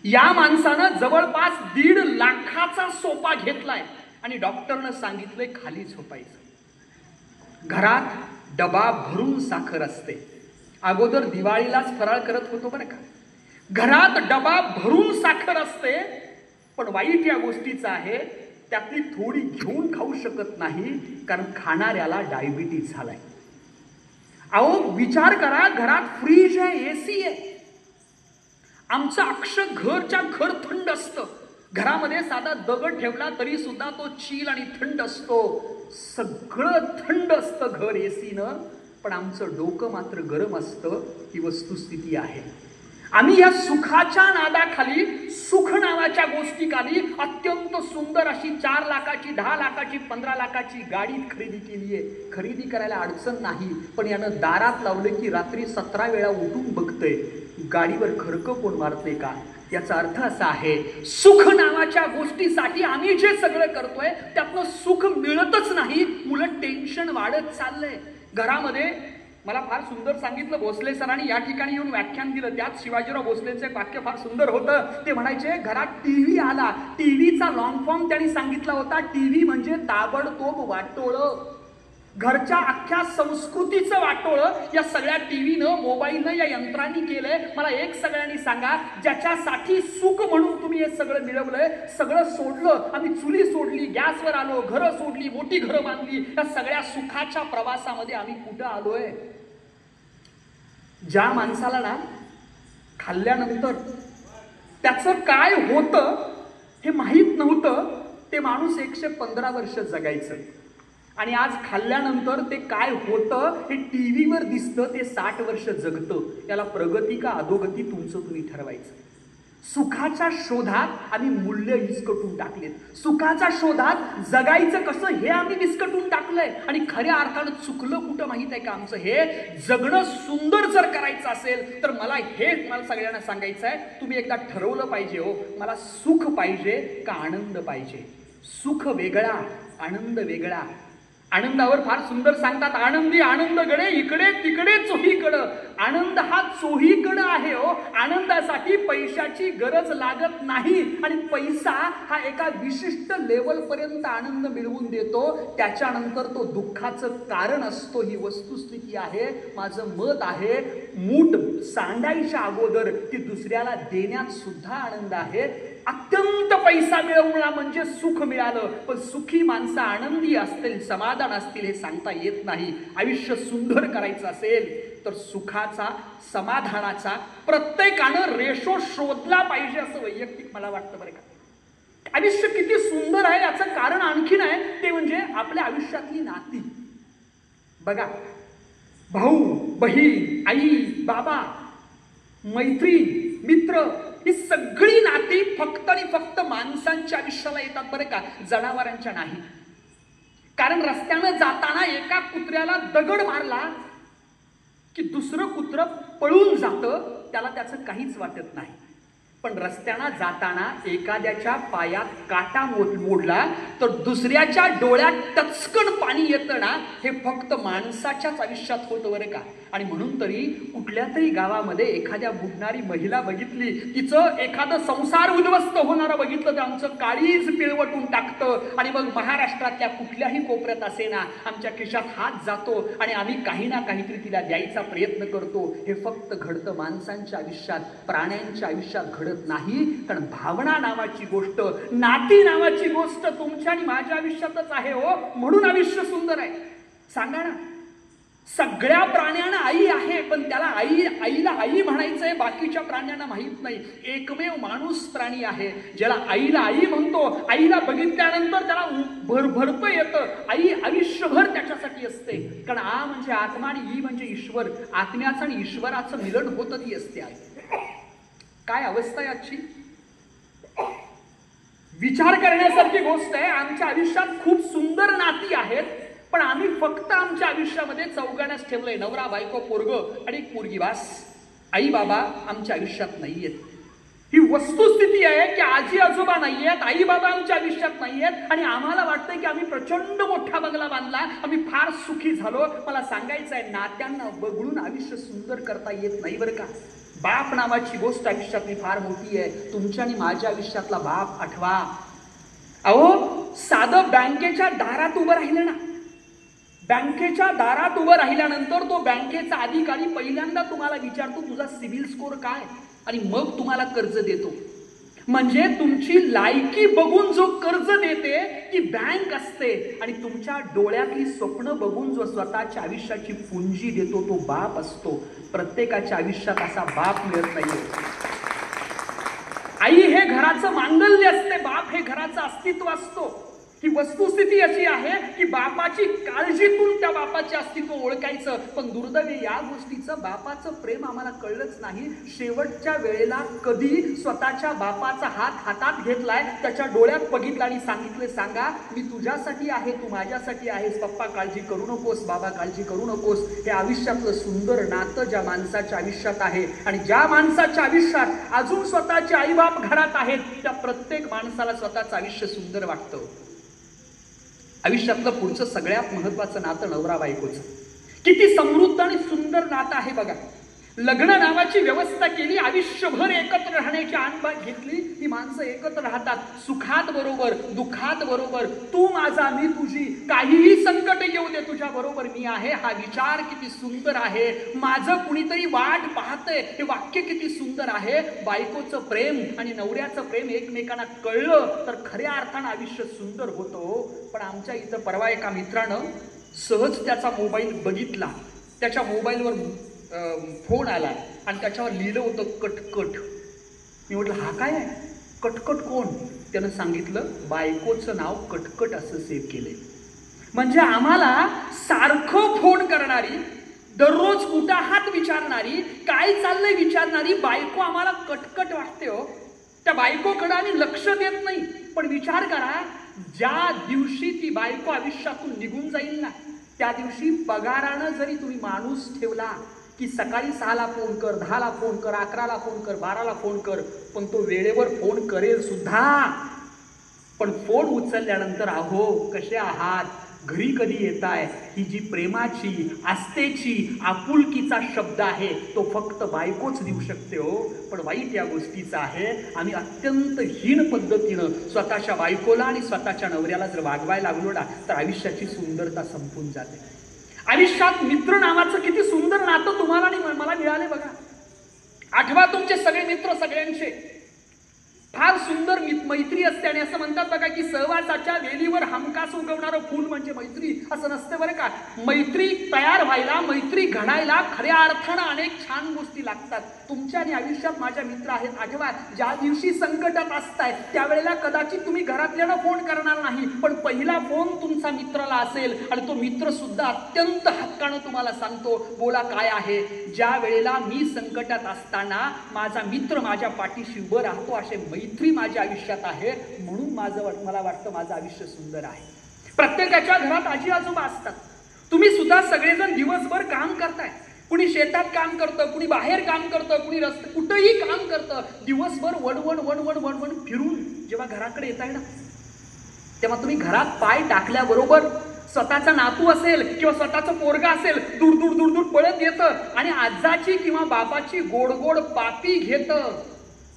या माणसानं जवळपास 1.5 लाखाचा सोफा घेतलाय आणि डॉक्टरनं सांगितलंय खाली झोपायचं. घरात डबा भरून साखर असते. अगोदर दिवाळीलाच फराळ करत होतो बरं का. घरात डबा भरून साखर असते, पण वाईट या गोष्टीचं आहे त्यातली थोडी घेऊन खाऊ शकत नाही, कारण खाणाऱ्याला डायबिटीज झालाय. अहो विचार करा, घरात फ्रीज आहे, AC आहे. आमचं अक्षर घरच्या घर थंड असतं. घरामध्ये साधा दगड ठेवला तरी सुद्धा तो चील आणि थंड असतो. सगळं थंड असतं घर ACनं, पण आमचं डोकं मात्र गरम असतं. ही वस्तुस्थिती आहे. आम्ही या सुखाच्या नादाखाली, सुख नावाच्या गोष्टीखाली अत्यंत सुंदर अशी 4 लाखाची, 10 लाखाची, 15 लाखाची गाडी खरेदी केली आहे. खरेदी करायला अडचण नाही, पण यानं दारात लावलं की रात्री 17 वेळा उठून बघतंय गाडीवर खडकं कोण मारते का. याचा अर्थ असा आहे, सुख नावाच्या गोष्टीसाठी आम्ही जे सगळं करतोय त्यातनं सुख मिळतच नाही, उलट टेन्शन वाढत चाललंय. घरामध्ये मला फार सुंदर सांगितलं भोसले सरांनी या ठिकाणी येऊन व्याख्यान दिलं. त्यात शिवाजीराव भोसलेंचं एक वाक्य फार सुंदर होतं. ते म्हणायचे, घरात टीव्ही आला, टीव्हीचा लॉंग फॉर्म त्यांनी सांगितला होता, टीव्ही म्हणजे ताबडतोब वाटोळं. घरच्या अख्ख्या संस्कृतीचं वाटोळं या सगळ्या टीव्हीनं, मोबाईलनं, या यंत्रांनी केलंय. मला एक सगळ्यांनी सांगा, ज्याच्यासाठी सुख म्हणून तुम्ही हे सगळं मिळवलंय, सगळं सोडलं. आम्ही चुली सोडली, गॅसवर आलो, घरं सोडली, मोठी घरं बांधली. या सगळ्या सुखाच्या प्रवासामध्ये आम्ही कुठं आलोय? ज्या माणसाला ना खाल्ल्यानंतर त्याचं काय होतं हे माहीत नव्हतं, ते माणूस 115 वर्ष जगायचं. आणि आज खाल्ल्यानंतर ते काय होतं हे टीव्हीवर दिसतं, ते 60 वर्ष जगतं. याला प्रगती का अधोगती तुमचं तुम्ही ठरवायचं. सुखाच्या शोधात आम्ही मूल्य विस्कटून टाकलेत. सुखाच्या शोधात जगायचं कसं हे आम्ही विस्कटून टाकलंय. आणि खऱ्या अर्थानं चुकलं कुठं माहित आहे का आमचं? हे जगणं सुंदर जर करायचं असेल तर मला सगळ्यांना सांगायचं आहे, तुम्ही एकदा ठरवलं पाहिजे हो, मला सुख पाहिजे का आनंद पाहिजे. सुख वेगळा, आनंद वेगळा. आनंदावर फार सुंदर सांगतात, आनंदी आनंद गडे इकडे तिकडे चोहीकडं. आनंद हा चोहीकडं आहे हो. आनंदासाठी पैशाची गरज लागत नाही. आणि पैसा हा एका विशिष्ट लेवल पर्यंत आनंद मिळवून देतो, त्याच्यानंतर तो दुःखाचं कारण असतो. ही वस्तुस्थिती आहे. माझं मत आहे, मूठ सांडायच्या अगोदर ती दुसऱ्याला देण्यात सुद्धा आनंद आहे. अत्यंत पैसा मिळवणं म्हणजे सुख मिळालं, पण सुखी माणसं आनंदी असतील, समाधान असतील हे सांगता येत नाही. आयुष्य सुंदर करायचं असेल तर सुखाचा, समाधानाचा प्रत्येकानं रेशो शोधला पाहिजे, असं वैयक्तिक मला वाटतं बरं का. आयुष्य किती सुंदर आहे याचं कारण आणखीन आहे, ते म्हणजे आपल्या आयुष्यातली नाती. बघा, भाऊ बहीण, आई बाबा, मैत्रीण, मित्र, ही सगळी नाती फक्त आणि फक्त माणसांच्या आयुष्याला येतात बरं का, जनावरांच्या नाही. कारण रस्त्यानं जाताना एका कुत्र्याला दगड मारला की दुसरं कुत्रं पळून जातं, त्याला त्याचं काहीच वाटत नाही. पण रस्त्यानं जाताना एखाद्याच्या पायात काटा मोडला तर दुसऱ्याच्या डोळ्यात टचकन पाणी येतं ना, हे फक्त माणसाच्याच आयुष्यात होतं बरं का. आणि म्हणून तरी कुठल्या तरी गावामध्ये एखाद्या बुडणारी महिला बघितली, तिचं एखादं संसार उद्ध्वस्त होणारं बघितलं तर आमचं काळीज पिळवटून टाकतं. आणि मग महाराष्ट्रातल्या कुठल्याही कोपऱ्यात असेना, आमच्या खिशात हात जातो आणि आम्ही काही ना काहीतरी तिला द्यायचा प्रयत्न करतो. हे फक्त घडतं माणसांच्या आयुष्यात, प्राण्यांच्या आयुष्यात घडत नाही. कारण भावना नावाची गोष्ट, नाती नावाची गोष्ट तुमच्या आणि माझ्या आयुष्यातच आहे हो. म्हणून आयुष्य सुंदर आहे. सांगा ना, सगळ्या प्राण्यांना आई आहे, पण त्याला आईला आई म्हणायचंय, बाकीच्या प्राण्यांना माहित नाही. एकमेव माणूस प्राणी आहे ज्याला आईला आई म्हणतो. आईला बघितल्यानंतर त्याला भरभरतं येतं. आई आयुष्यभर त्याच्यासाठी असते, कारण आ म्हणजे आत्मा आणि ई म्हणजे ईश्वर. आत्म्याचं आणि ईश्वराचं मिलन होतं ती असते आई. काय अवस्था आहे आजची. विचार करण्यासारखी गोष्ट आहे. आमच्या आयुष्यात खूप सुंदर नाती आहेत, पण आम्ही फक्त आमच्या आयुष्यामध्ये चौघांनाच ठेवलंय. नवरा, बायको, पोरग आणि एक पोरगी, वास. आई बाबा आमच्या आयुष्यात नाहीयेत. ही वस्तुस्थिती आहे की आजी आजोबा नाहीयेत, आई बाबा आमच्या आयुष्यात नाहीयेत, आणि आम्हाला वाटतंय की आम्ही प्रचंड मोठा बंगला बांधला, आम्ही फार सुखी झालो. मला सांगायचं आहे, नात्यांना बघून आयुष्य सुंदर करता येत नाही बरं का. बाप नावाची गोष्ट आयुष्यातली फार मोठी आहे. तुमच्या आणि माझ्या आयुष्यातला बाप आठवा. अहो, साधं बँकेच्या दारात उभं राहिलं ना, बँकेच्या दारात उभं राहिल्यानंतर तो बँकेचा अधिकारी पहिल्यांदा तुम्हाला विचारतो तुझा सिबिल स्कोर काय, आणि मग तुम्हाला कर्ज देतो. म्हणजे तुमची लायकी बघून जो कर्ज देते ती बँक असते, आणि तुमच्या डोळ्यातली स्वप्न बघून जो स्वतःच्या आयुष्याची पुंजी देतो तो बाप असतो. प्रत्येकाच्या आयुष्यात असा बाप मिळत नाहीये. आई हे घराचं मांगल्य असते, बाप हे घराचं अस्तित्व असतो. ही वस्तुस्थिती अशी आहे की बापाची काळजीतून त्या बापाचे अस्तित्व ओळखायचं. पण दुर्दैवी या गोष्टीचं बापाचं प्रेम आम्हाला कळलंच नाही. शेवटच्या वेळेला कधी स्वतःच्या बापाचा हात हातात घेतलाय, त्याच्या डोळ्यात बघितला आणि सांगितले, सांगा मी तुझ्यासाठी आहे, तू माझ्यासाठी आहेस, पप्पा काळजी करू नकोस, बाबा काळजी करू नकोस. हे आयुष्यातलं सुंदर नातं ज्या माणसाच्या आयुष्यात आहे, आणि ज्या माणसाच्या आयुष्यात अजून स्वतःचे आईबाप घरात आहेत, त्या प्रत्येक माणसाला स्वतःचं आयुष्य सुंदर वाटतं. आयुष्यातलं पुढचं सगळ्यात महत्वाचं नातं नवरा बायकोचं. किती समृद्ध आणि सुंदर नातं आहे बघा. लग्न नावाची व्यवस्था केली, आयुष्यभर एकत्र राहण्याची आणबाग घेतली. ही माणसं एकत्र राहतात, सुखात बरोबर, दुःखात बरोबर. तू माझा, मी तुझी, काहीही संकट येऊ दे तुझ्या बरोबर मी आहे. हा विचार किती सुंदर आहे. माझं कुणीतरी वाट पाहतंय, हे वाक्य किती सुंदर आहे. बायकोचं प्रेम आणि नवऱ्याचं प्रेम एकमेकांना कळलं तर खऱ्या अर्थानं आयुष्य सुंदर होतं. पण आमच्या इथं परवा एका मित्रानं सहज त्याचा मोबाईल बघितला, त्याच्या मोबाईलवर फोन आला आणि त्याच्यावर लिहिलं होतं कटकट. मी म्हटलं हा काय आहे, कटकट कोण? त्यानं सांगितलं बायकोचं नाव कटकट असं सेव्ह केलंय. म्हणजे आम्हाला सारखं फोन करणारी, दररोज कुठं आहात विचारणारी, काय चाललंय विचारणारी बायको आम्हाला कटकट वाटते हो. त्या बायकोकडे आम्ही लक्ष देत नाही. पण विचार करा, ज्या दिवशी ती बायको आयुष्यातून निघून जाईल ना, त्या दिवशी पगारानं जरी तुम्ही माणूस ठेवला की सकाळी 6ला फोन कर, 10ला फोन कर, 11ला फोन कर, 12ला फोन कर, पण तो वेळेवर फोन करेल सुद्धा. पण फोन उचलल्यानंतर अहो कसे आहात, घरी कधी येताय, ही जी प्रेमाची, आस्थेची, आपुलकीचा शब्द आहे तो फक्त बायकोच देऊ शकते हो. पण वाईट या गोष्टीचं आहे, आम्ही अत्यंत हीन पद्धतीनं स्वतःच्या बायकोला आणि स्वतःच्या नवऱ्याला जर वागवायला लागलो ना, तर आयुष्याची सुंदरता संपून जाते. आयुष्यात मित्र नावाचं किती सुंदर नातं तुम्हाला आणि मला मिळाले बघा. आठवा तुमचे सगळे मित्र, सगळ्यांचे फार सुंदर मैत्री असते. आणि असं म्हणतात बघा की सहवासाच्या वेलीवर हमखास उगवणारं फूल म्हणजे मैत्री. असं नसते बरं का. मैत्री तयार व्हायला, मैत्री घडायला खऱ्या अर्थानं अनेक छान गोष्टी लागतात. तुमच्या आणि आयुष्यात माझ्या मित्र आहेत. आठवा, ज्या दिवशी संकटात असताय त्यावेळेला कदाचित तुम्ही घरातल्याला फोन करणार नाही, पण पहिला फोन तुमचा मित्राला असेल, आणि तो मित्र सुद्धा अत्यंत हक्कानं तुम्हाला सांगतो बोला काय आहे. ज्या वेळेला मी संकटात असताना माझा मित्र माझ्या पाठीशी उभं राहतो, असे मैत्री माझ्या आयुष्यात आहे. म्हणून मला वाटतं माझं आयुष्य सुंदर आहे. प्रत्येकाच्या घरात आजी आजोबा असतात. तुम्ही सुद्धा सगळेजण दिवसभर काम करताय. कुणी शेतात काम करतं, कुणी बाहेर काम करतं, कुणी रस्ते कुठंही काम करतं. दिवसभर वणवण वणवण वणवण फिरून जेव्हा घराकडे येत आहे ना, तेव्हा तुम्ही घरात पाय टाकल्याबरोबर स्वतःचा नातू असेल किंवा स्वतःचं पोरगा असेल, दूर दूर दूर दूर पळत येतं आणि आजाची किंवा बाबाची गोड गोड पापी घेतं.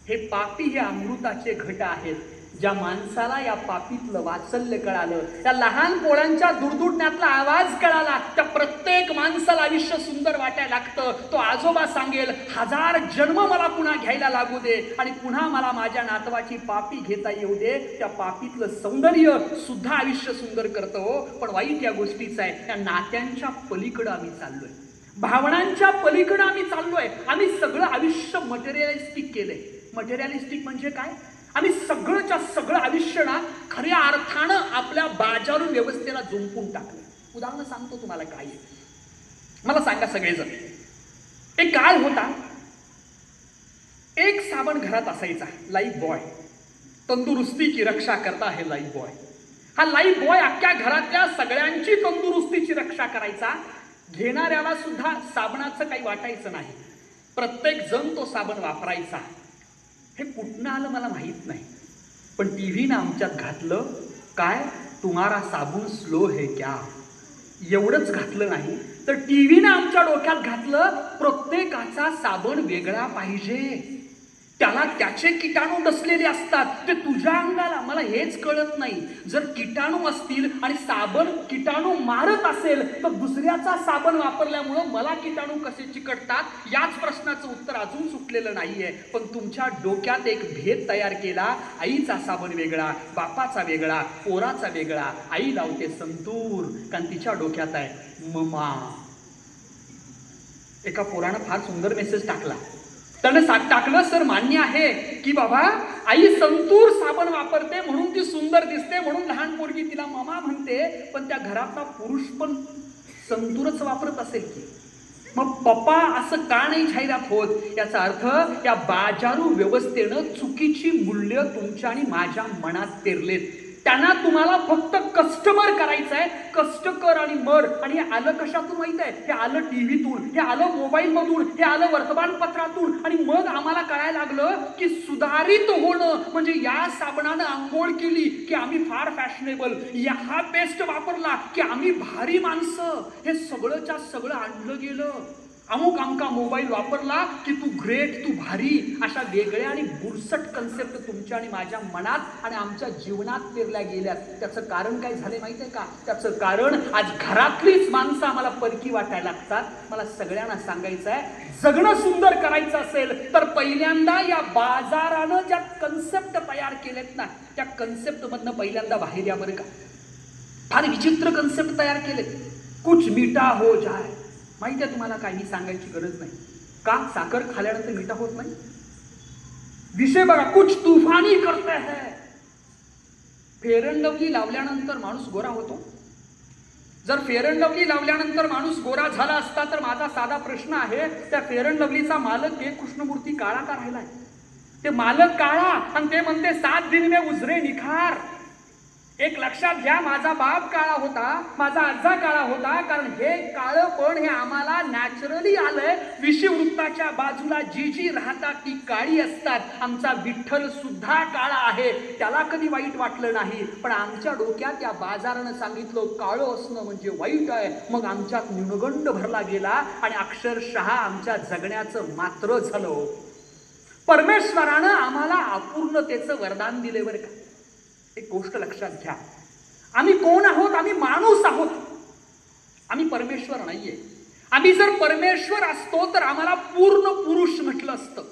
हे पापी हे अमृताचे घट आहेत. ज्या माणसाला या पापीतलं वात्सल्य कळालं, त्या लहान पोरांच्या दुरदुडण्यातला आवाज कळाला, त्या प्रत्येक माणसाला आयुष्य सुंदर वाटायला लागतं. तो आजोबा सांगेल 1000 जन्म मला पुन्हा घ्यायला लागू दे आणि पुन्हा मला माझ्या नातवाची पापी घेता येऊ दे. त्या पापीतलं सौंदर्य सुद्धा आयुष्य सुंदर करतं हो. पण वाईट या गोष्टीचं आहे, त्या नात्यांच्या पलीकडं आम्ही चाललोय, भावनांच्या पलीकडं आम्ही चाललोय. आम्ही सगळं आयुष्य मटेरियलिस्टिक केलंय. मटेरियलिस्टिक म्हणजे काय? आम्ही सगळंच्या सगळं आयुष्य ना खऱ्या अर्थानं आपल्या बाजारू व्यवस्थेला जुंपून टाकलं. उदाहरण सांगतो तुम्हाला काय आहे. मला सांगा सगळेजण, एक काळ होता, एक साबण घरात असायचा, लाईफ बॉय. तंदुरुस्ती की रक्षा करता है लाईफ बॉय. हा लाईफ बॉय अख्ख्या घरातल्या सगळ्यांची तंदुरुस्तीची रक्षा करायचा. घेणाऱ्याला सुद्धा साबणाचं काही वाटायचं नाही. प्रत्येक जण तो साबण वापरायचा. हे कुठनं आलं मला माहित नाही, पण टीव्हीनं आमच्यात घातलं काय, तुम्हारा साबुन स्लो है क्या. एवढंच घातलं नाही तर टीव्हीनं आमच्या डोक्यात घातलं प्रत्येकाचा साबण वेगळा पाहिजे, त्याला त्याचे किटाणू डसलेले असतात, ते तुझ्या अंगाला. मला हेच कळत नाही, जर किटाणू असतील आणि साबण किटाणू मारत असेल तर दुसऱ्याचा साबण वापरल्यामुळं मला किटाणू कसे चिकटतात, याच प्रश्नाचं उत्तर अजून सुटलेलं नाहीये. पण तुमच्या डोक्यात एक भेद तयार केला, आईचा साबण वेगळा, बापाचा वेगळा, पोराचा वेगळा. आई लावते संतूर कारण तिच्या डोक्यात आहे ममा. एका पोरानं फार सुंदर मेसेज टाकला. त्यानं टाकलं, सर मान्य आहे की बाबा आई संतूर साबण वापरते म्हणून ती सुंदर दिसते, म्हणून लहान पोरगी तिला मामा म्हणते, पण त्या घरातला पुरुष पण संतूरच वापरत असेल की. मग पप्पा असं का नाही जाहिरात होत? याचा अर्थ या बाजारू व्यवस्थेनं चुकीची मूल्य तुमच्या आणि माझ्या मनात पेरलेत. त्यांना तुम्हाला फक्त कस्टमर करायचं आहे. कष्ट कर आणि मर. आणि हे आलं कशातून माहित आहे? हे आलं टीव्हीतून, हे आलं मोबाईलमधून, हे आलं वर्तमानपत्रातून. आणि मग आम्हाला कळायला लागलं की सुधारित होणं म्हणजे या साबणानं आंघोळ केली की आम्ही फार फॅशनेबल, हा पेस्ट वापरला की आम्ही भारी माणसं. हे सगळंच्या सगळं आणलं गेलं. अमुक अमका मोबाईल वापरला की तू ग्रेट, तू भारी. अशा वेगळ्या आणि बुरसट कन्सेप्ट तुमच्या आणि माझ्या मनात आणि आमच्या जीवनात पेरल्या गेल्यात. त्याचं कारण काय झालंय माहिती आहे का? त्याचं कारण आज घरातलीच माणसं आम्हाला परकी वाटायला लागतात. मला सगळ्यांना सांगायचं आहे, जगणं सुंदर करायचं असेल तर पहिल्यांदा या बाजारानं ज्या कन्सेप्ट तयार केलेत ना, त्या कन्सेप्ट मधनं पहिल्यांदा बाहेर या बरं का. फार विचित्र कन्सेप्ट तयार केलेत. कुछ मीठा हो जाय. माहिती आहे तुम्हाला काय? मी सांगायची गरज नाही का. साखर खाल्यानंतर मीठा होत नाही. विषय बघा, कुछ तुफानी करते है. फेअर अँड लवली लावल्यानंतर माणूस गोरा होतो. जर फेअर अँड लवली लावल्यानंतर माणूस गोरा झाला असता तर माझा साधा प्रश्न आहे, त्या फेअर अँड लवलीचा मालक के कृष्णमूर्ती काळा का राहिलाय? ते मालक काळा आणि ते म्हणते 7 दिन में उजरे निखार. एक लक्षात घ्या, माझा बाप काळा होता, माझा आजा काळा होता, कारण हे काळं पण हे आम्हाला नॅचरली आलंय. विषुववृत्ताच्या बाजूला जी जी राहतात ती काळी असतात. आमचा विठ्ठल सुद्धा काळा आहे, त्याला कधी वाईट वाटलं नाही. पण आमच्या डोक्यात या बाजारानं सांगितलं काळं असणं म्हणजे वाईट आहे. मग आमच्यात न्यूनगंड भरला गेला आणि अक्षरशः आमच्या जगण्याचं मात्र झालं. परमेश्वरानं आम्हाला अपूर्णतेचं वरदान दिले बरं का. एक गोष्ट लक्षात घ्या, आम्ही कोण आहोत? आम्ही माणूस आहोत, आम्ही परमेश्वर नाहीये. आम्ही जर परमेश्वर असतो तर आम्हाला पूर्ण पुरुष म्हटलं असतं.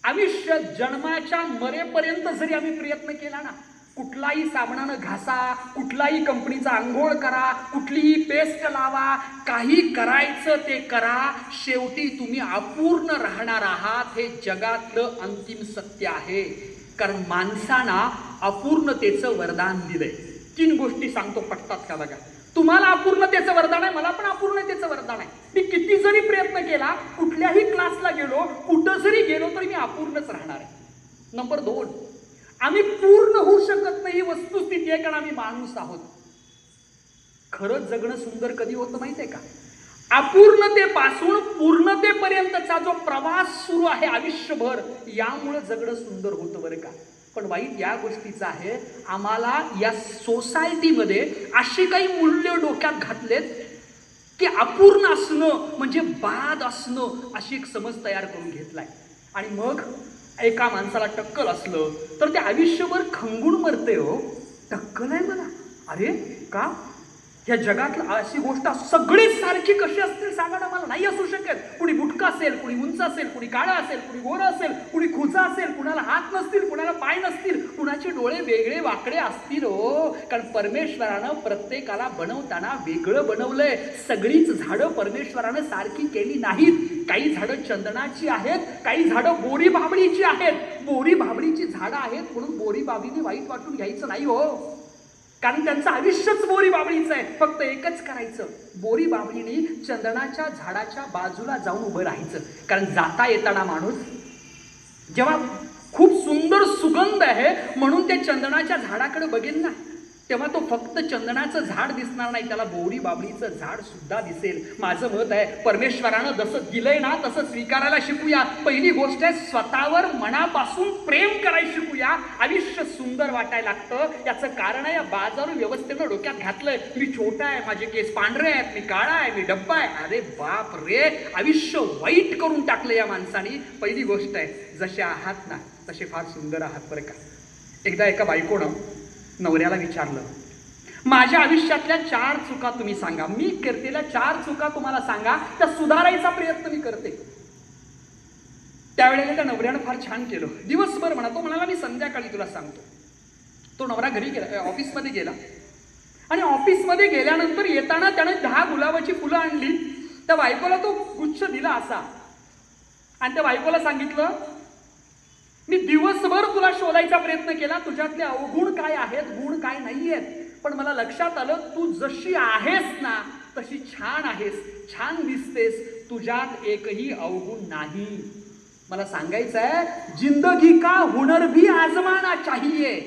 आयुष्य जन्माच्या मरेपर्यंत जरी आम्ही प्रयत्न केला ना, कुठलाही साबणानं घासा, कुठलाही कंपनीचा आंघोळ करा, कुठलीही पेस्ट लावा, काही करायचं ते करा, शेवटी तुम्ही अपूर्ण राहणार आहात. हे जगातलं अंतिम सत्य आहे. कारण माणसाना अपूर्णतेचं वरदान दिलंय. 3 गोष्टी सांगतो, पटतात का बघा. तुम्हाला अपूर्णतेचं वरदान आहे, मला पण अपूर्णतेचं वरदान आहे. मी किती जरी प्रयत्न केला, कुठल्याही क्लासला गेलो, कुठं जरी गेलो तरी मी अपूर्णच राहणार आहे. नंबर 2, आम्ही पूर्ण होऊ शकत नाही ही वस्तुस्थिती आहे, कारण आम्ही माणूस आहोत. खरंच जगणं सुंदर कधी होतं माहिती आहे का? अपूर्णतेपासून पूर्णतेपर्यंतचा जो प्रवास सुरू आहे आयुष्यभर, यामुळे जगणं सुंदर होतं बरं का. पण वाईट या गोष्टीचं आहे, आम्हाला या सोसायटीमध्ये अशी काही मूल्य डोक्यात घातलेत की अपूर्ण असणं म्हणजे बाद असणं, अशी एक समज तयार करून घेतलाय. आणि मग एका माणसाला टक्कल असलं तर ते आयुष्यभर खंगून मरते हो. टक्कल आहे मला, अरे का या जगातलं अशी गोष्ट सगळीच सारखी कशी असतील सांगा ना मला. नाही असू शकत. कुणी बुटका असेल, कुणी उंच असेल, कुणी काळा असेल, कुणी गोरा असेल, कुणी खुजा असेल, कुणाला हात नसतील, कुणाला पाय नसतील, कुणाचे डोळे वेगळे वाकडे असतील हो. कारण परमेश्वरानं प्रत्येकाला बनवताना वेगळं बनवलंय. सगळीच झाडं परमेश्वरानं सारखी केली नाहीत. काही झाडं चंदनाची आहेत, काही झाडं बोरी बाबळीची आहेत. बोरी बाबळीची झाडं आहेत म्हणून बोरी बाबळीने वाईट वाटून घ्यायचं नाही हो. कारण त्यांचं आयुष्यच बोरी बाबळीचं आहे. फक्त एकच करायचं, बोरी बाबळीने चंदनाच्या झाडाच्या बाजूला जाऊन उभं राहायचं. कारण जाता येताना माणूस जेव्हा खूप सुंदर सुगंध आहे म्हणून त्या चंदनाच्या झाडाकडे बघेल ना, तेव्हा तो फक्त चंदनाचं झाड दिसणार नाही, त्याला बोरी बाबळीचं झाड सुद्धा दिसेल. माझं मत आहे परमेश्वरानं जसं दिलंय ना तसं स्वीकारायला शिकूया. पहिली गोष्ट आहे स्वतःवर मनापासून प्रेम करायला शिकूया. आयुष्य सुंदर वाटायला लागतं. याचं कारण आहे या बाजारू व्यवस्थेनं डोक्यात घातलंय. मी छोटा आहे, माझे केस पांढरे आहेत, मी काळा आहे, मी डब्बा आहे. अरे बाप रे, आयुष्य वाईट करून टाकलं या माणसाने. पहिली गोष्ट आहे जसे आहात ना तसे फार सुंदर आहात बरं का. एकदा एका बायकोनं नवऱ्याला विचारलं, माझ्या आयुष्यातल्या 4 चुका तुम्ही सांगा, मी करतेल्या 4 चुका तुम्हाला सांगा, त्या सुधारायचा प्रयत्न मी करते. त्यावेळेला त्या नवऱ्यानं फार छान केलं. दिवसभर म्हणा, तो म्हणाला मी संध्याकाळी तुला सांगतो. तो नवरा घरी गेला, ऑफिसमध्ये गेला आणि ऑफिसमध्ये गेल्यानंतर येताना त्याने 10 गुलाबाची फुलं आणली. त्या बायकोला तो गुच्छ दिला असा आणि त्या बायकोला सांगितलं, मी दिवसभर तुला शोधायचा प्रयत्न केला, तुझ्यातले अवगुण काय आहेत, गुण काय नाही आहेत, पण मला लक्षात आलं तू जशी आहेस ना तशी छान आहेस, छान दिसतेस, तुझ्यात एकही अवगुण नाही. मला सांगायचं आहे, जिंदगी का हुनर भी आजमाना चाहिए,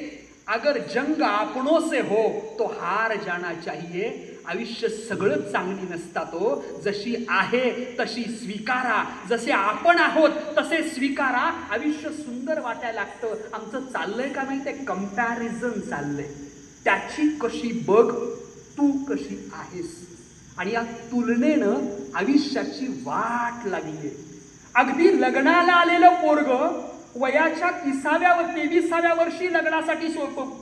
अगर जंग आपणों से हो तो हार जाना चाहिए. आयुष्य सगळं चांगली नसतात हो. जशी आहे तशी स्वीकारा, जसे आपण आहोत तसे स्वीकारा. आयुष्य सुंदर वाटायला लागतं. आमचं चाललंय का माहिती आहे, कंपॅरिझन चाललंय. त्याची कशी बघ, तू कशी आहेस. आणि या तुलनेनं आयुष्याची वाट लागली. अगदी लग्नाला आलेलं पोरग वयाच्या 30व्या व 23व्या वर्षी लग्नासाठी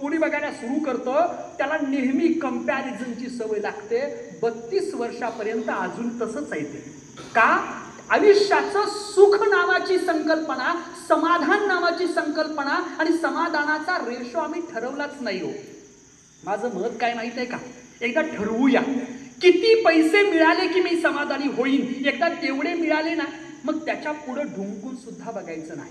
पुरी बघायला सुरू करतं, त्याला नेहमी कंपॅरिझनची सवय लागते. 32 वर्षापर्यंत अजून तसंच आहे ते. का? आयुष्याचं सुख नावाची संकल्पना, समाधान नावाची संकल्पना आणि समाधानाचा रेशो आम्ही ठरवलाच नाही हो. माझं मत काय माहित आहे का, एकदा ठरवूया किती पैसे मिळाले की मी समाधानी होईन. एकदा तेवढे मिळाले ना मग त्याच्या पुढे ढुंकून सुद्धा बघायचं नाही.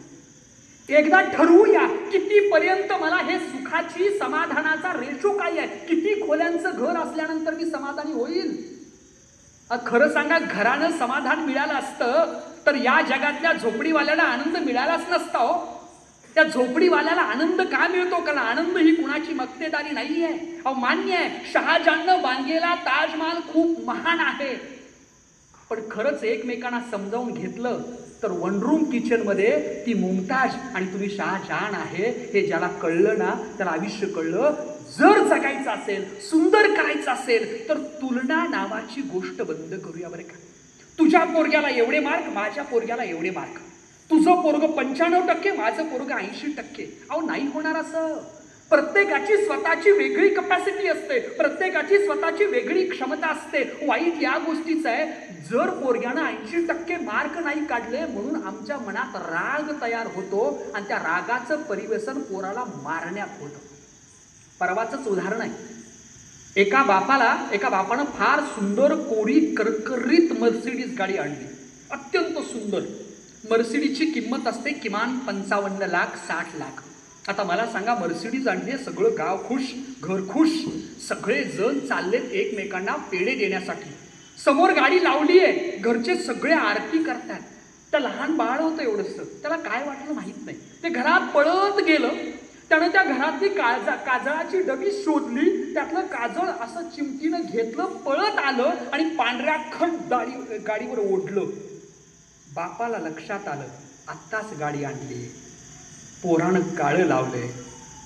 एकदा ठरवूया कितीपर्यंत मला हे सुखाची समाधानाचा रेशो काय आहे, किती खोल्यांचं घर असल्यानंतर मी समाधानी होईल. खरं सांगा, घरानं समाधान मिळालं असतं तर या जगातल्या झोपडीवाल्याला आनंद मिळालाच नसता हो. त्या झोपडीवाल्याला आनंद का मिळतो? कारण आनंद ही कुणाची मक्तेदारी नाहीये. अहो मान्य आहे, शहाजहाननं बांधलेला ताजमहाल खूप महान आहे, पण खरंच एकमेकांना समजावून घेतलं तर 1 रूम किचन मध्ये ती मुमताज आणि तुम्ही शहाजहान आहे हे ज्याला कळलं ना त्याला आयुष्य कळलं. जर जगायचं असेल, सुंदर करायचं असेल तर तुलना नावाची गोष्ट बंद करूया बरं का. तुझ्या पोरग्याला एवढे मार्क, माझ्या पोरग्याला एवढे मार्क, तुझं पोरग 95%, माझं पोरग 80%. अहो नाही होणार असं. प्रत्येकाची स्वतःची वेगळी कपॅसिटी असते, प्रत्येकाची स्वतःची वेगळी क्षमता असते. वाईट या गोष्टीचं आहे, जर पोरग्यानं 80% मार्क नाही काढले म्हणून आमच्या मनात राग तयार होतो आणि त्या रागाचं परिवेशन पोराला मारण्यात होतं. परवाचंच उदाहरण आहे. एका बापानं फार सुंदर कोरी करकरीत मर्सिडीज गाडी आणली, अत्यंत सुंदर. मर्सिडीजची किंमत असते किमान 55 लाख 60 लाख. आता मला सांगा, मर्सिडीज आणली, सगळं गाव खुश, घर खुश, सगळे जण चाललेत एकमेकांना पेढे देण्यासाठी. समोर गाडी लावली आहे, घरचे सगळे आरती करतात. त्या लहान बाळ होतं एवढंसं, त्याला काय वाटलं माहीत नाही. ते घरात पळत गेलं, त्यानं त्या घरातली काजळाची डबी शोधली, त्यातलं काजळ असं चिमटीनं घेतलं, पळत आलं आणि पांढऱ्या खंड गाडीवर ओढलं. बापाला लक्षात आलं, आत्ताच गाडी आणली, पोरानं काळं लावलंय.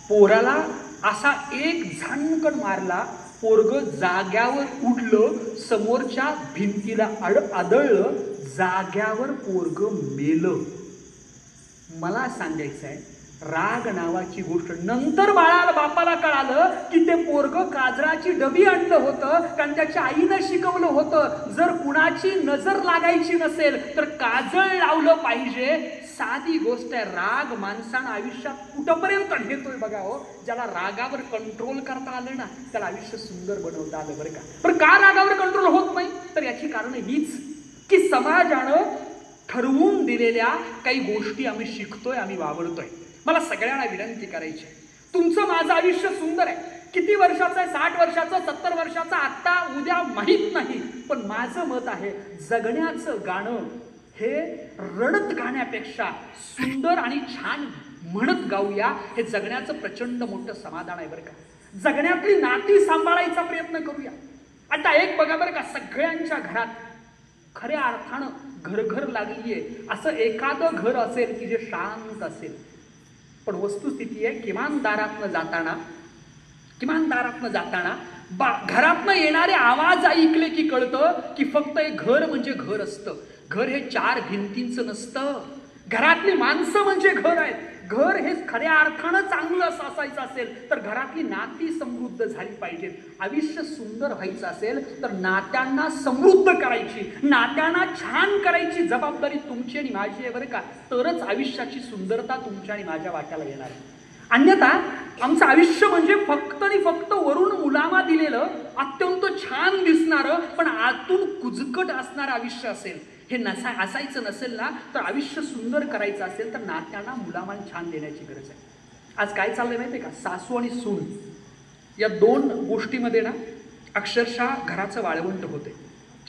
पोराला असा एक झणकण मारला, पोरग जाग्यावर उठलं, समोरच्या भिंतीला आदळलं, जाग्यावर पोरग मेलं. मला सांगायचं आहे, राग नावाची गोष्ट नंतर बापाला कळालं की ते पोरग काजळाची डबी आणलं होतं, कारण त्याच्या आईनं शिकवलं होतं जर कुणाची नजर लागायची नसेल तर काजळ लावलं पाहिजे. साधी गोष्ट आहे. राग माणसानं आयुष्यात कुठपर्यंत नेतोय बघा हो. ज्याला रागावर कंट्रोल करता आलं ना त्याला आयुष्य सुंदर बनवता आलं बरं का. पण का रागावर कंट्रोल होत नाही तर याची कारण हीच की समाजानं ठरवून दिलेल्या काही गोष्टी आम्ही शिकतोय, आम्ही वावरतोय. मला सगळ्यांना विनंती करायची आहे, तुमचं माझं आयुष्य सुंदर आहे. किती वर्षाचं आहे, 60 वर्षाचं, 70 वर्षाचं, आत्ता उद्या माहीत नाही, पण माझं मत आहे जगण्याचं गाणं हे रडत गाण्यापेक्षा सुंदर आणि छान म्हणत गाऊया. हे जगण्याचं प्रचंड मोठं समाधान आहे बरं का. जगण्यातली नाती सांभाळायचा प्रयत्न करूया. आता एक बघा बरं का, सगळ्यांच्या घरात खऱ्या अर्थानं घर लागलीये असं एखादं घर असेल की जे शांत असेल. पण वस्तुस्थिती आहे किमान दारातनं जाताना घरातनं येणारे आवाज ऐकले की कळतं की फक्त एक घर म्हणजे घर असतं. घर हे 4 भिंतींचं नसतं. घरातली माणसं म्हणजे घर आहेत. घर हे खऱ्या अर्थानं चांगलं असायचं असेल तर घरातली नाती समृद्ध झाली पाहिजेत. आयुष्य सुंदर व्हायचं असेल तर नात्यांना समृद्ध करायची, नात्यांना छान करायची जबाबदारी तुमची आणि माझी आहे बरं का. तरच आयुष्याची सुंदरता तुमच्या आणि माझ्या वाट्याला येणार आहे. अन्यथा आमचं आयुष्य म्हणजे फक्त आणि फक्त वरून मुलामा दिलेलं अत्यंत छान दिसणारं पण आतून कुजकट असणारं आयुष्य असेल. हे असायचं नसेल ना तर आयुष्य सुंदर करायचं असेल तर नात्यांना मुलामान छान देण्याची गरज आहे. आज काय चाललंय माहिती आहे का, सासू आणि सून या 2 गोष्टीमध्ये ना अक्षरशः घराचं वाळवंट होते.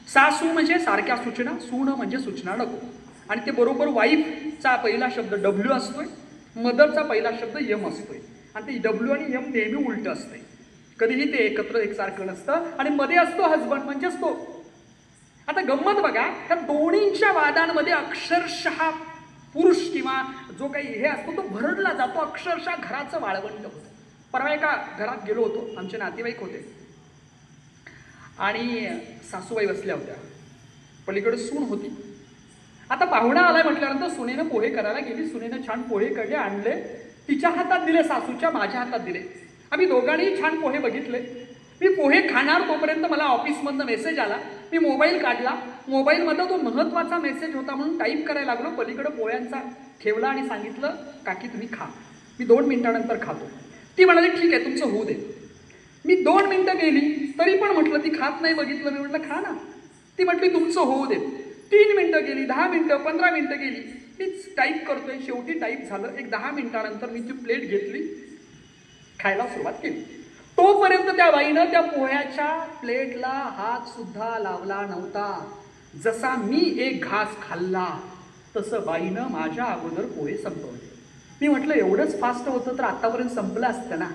सासू म्हणजे सारख्या सूचना, सून म्हणजे सूचना नको. आणि ते बरोबर वाईफचा पहिला शब्द डब्ल्यू असतोय, मदरचा पहिला शब्द यम असतोय. आणि ते डब्ल्यू आणि यम नेहमी उलट असते. कधीही ते एकत्र एकसारखं नसतं. आणि मध्ये असतो हजबंड म्हणजेच तो. आता गंमत बघा, त्या दोन्हींच्या वादांमध्ये अक्षरशः पुरुष किंवा जो काही हे असतो तो भरडला जातो. अक्षरशः घराचं वाळवंट होतं. परवा एका घरात गेलो होतो, आमचे नातेवाईक होते आणि सासूबाई बसल्या होत्या, पलीकडे सून होती. आता पाहुणा आलाय म्हटल्यानंतर सुनेनं पोहे करायला गेली. सुनेनं छान पोहे कडले आणले, तिच्या हातात दिले, सासूच्या माझ्या हातात दिले. आम्ही दोघांनीही छान पोहे बघितले. मी पोहे खाणार तोपर्यंत मला ऑफिसमधनं मेसेज आला. मी मोबाईल काढला, मोबाईलमध्ये तो महत्त्वाचा मेसेज होता म्हणून टाईप करायला लागलो. पलीकडं पोळ्यांचा ठेवला आणि सांगितलं काकी तुम्ही खा, मी 2 मिनिटानंतर खातो. ती म्हणाली ठीक आहे तुमचं होऊ दे. मी 2 मिनिटं गेली तरी पण म्हटलं ती खात नाही. बघितलं, मी म्हटलं खा ना. ती म्हटली तुमचं होऊ दे. 3 मिनिटं गेली, 10 मिनिटं, 15 मिनिटं गेली. मीच टाईप करतोय, शेवटी टाईप झालं. एक 10 मिनिटानंतर मी ती प्लेट घेतली, खायला सुरुवात केली. तोपर्यंत त्या बाईनं त्या पोह्याच्या प्लेटला हात सुद्धा लावला नव्हता. जसा मी एक घास खाल्ला तसं बाईनं माझ्या अगोदर पोहे संपवले. मी म्हटलं एवढंच फास्ट होतं तर आतापर्यंत संपलं असतं ना.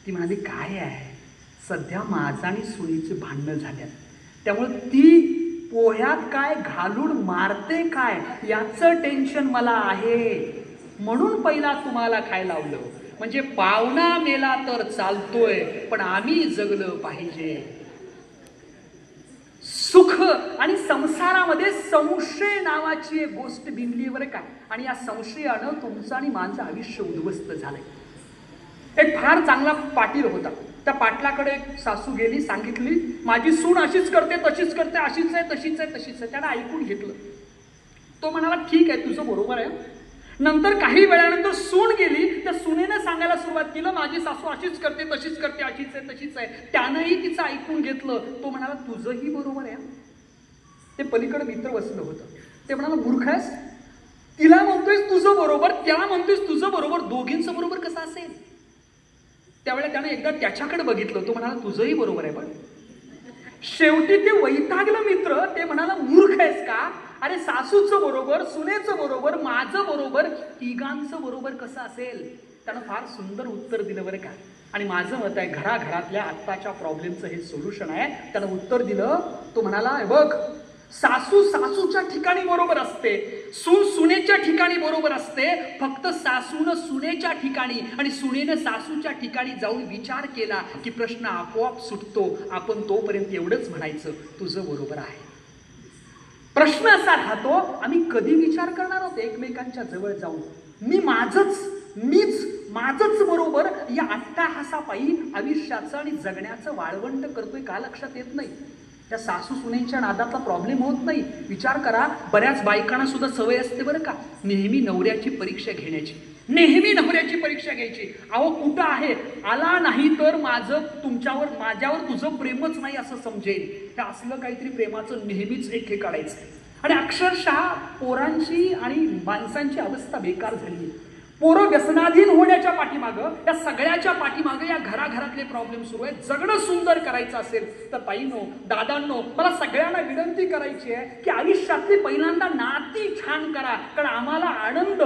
ती म्हणाली काय आहे, सध्या माझं आणि सुनीची भांडणं झाल्यात, त्यामुळे ती पोह्यात काय घालून मारते काय याचं टेन्शन मला आहे, म्हणून पहिला तुम्हाला खायला लावलं. म्हणजे पाहुणा मेला तर चालतोय पण आम्ही जगलं पाहिजे. सुख आणि संसारामध्ये संशय नावाची एक गोष्ट बिनली बरं का. आणि या संशयानं तुमचं आणि माझं आयुष्य उद्ध्वस्त झालंय. एक फार चांगला पाटील होता. त्या पाटलाकडे सासू गेली, सांगितली माझी सून अशीच करते, तशीच करते, अशीच आहे, तशीच आहे, तशीच आहे. त्यानं ऐकून घेतलं. तो म्हणाला ठीक आहे तुझं बरोबर आहे. नंतर काही वेळानंतर सून गेली, त्या सुनेनं सांगायला सुरुवात केलं माझी सासू अशीच करते, तशीच करते, अशीच आहे, तशीच आहे. त्यानंही तिचं ऐकून घेतलं. तो म्हणाला तुझंही बरोबर आहे. ते पलीकडे मित्र बसलं होतं. ते म्हणाला मूर्ख आहेस, तिला म्हणतोयस तुझं बरोबर, त्याला म्हणतोयस तुझं बरोबर, दोघींचं बरोबर कसं असेल. त्यावेळेला त्याने एकदा त्याच्याकडे बघितलं. तो म्हणाला तुझंही बरोबर आहे. पण शेवटी ते वैतागलं मित्र. ते म्हणाला मूर्ख आहेस का, अरे सासूचं बरोबर, सुनेचं बरोबर, माझं बरोबर, तिघांचं बरोबर कसं असेल. त्यानं फार सुंदर उत्तर दिलं बरं का. आणि माझं मत आहे घराघरातल्या आत्ताच्या प्रॉब्लेमचं हे सोल्युशन आहे. त्यानं उत्तर दिलं. तो म्हणाला बघ सासू सासूच्या ठिकाणी बरोबर असते, सून सुनेच्या ठिकाणी बरोबर असते. फक्त सासूनं सुनेच्या ठिकाणी आणि सुनेनं सासूच्या ठिकाणी जाऊन विचार केला की प्रश्न आपोआप सुटतो. आपण तोपर्यंत एवढंच म्हणायचं तुझं बरोबर आहे. प्रश्न असा राहतो आम्ही कधी विचार करणार आहोत एकमेकांच्या जवळ जाऊन. मीच माझच बरोबर या अट्टाहासापायी आयुष्याचं आणि जगण्याचं वाळवंट करतोय का लक्षात येत नाही? त्या सासू सुनेंच्या नादातला प्रॉब्लेम होत नाही. विचार करा, बऱ्याच बायकांना सुद्धा सवय असते बरं का, नेहमी नवऱ्याची परीक्षा घेण्याची, नेहमी नवऱ्याची परीक्षा घ्यायची. अहो कुठं आहे, आला नाही तर माझ्यावर तुझं प्रेमच नाही असं समजेल. हे असलं काहीतरी प्रेमाचं नेहमीच एक हे काढायचं. आणि अक्षरशः पोरांची आणि माणसांची अवस्था बेकार झाली. पोरं व्यसनाधीन होण्याच्या पाठीमागं, या सगळ्याच्या पाठीमागं या घराघरातले प्रॉब्लेम सुरू आहेत. जगणं सुंदर करायचं असेल तर ताईंनो, दादांनो, मला सगळ्यांना विनंती करायची आहे की आयुष्यातली पहिल्यांदा नाती छान करा. कारण आम्हाला आनंद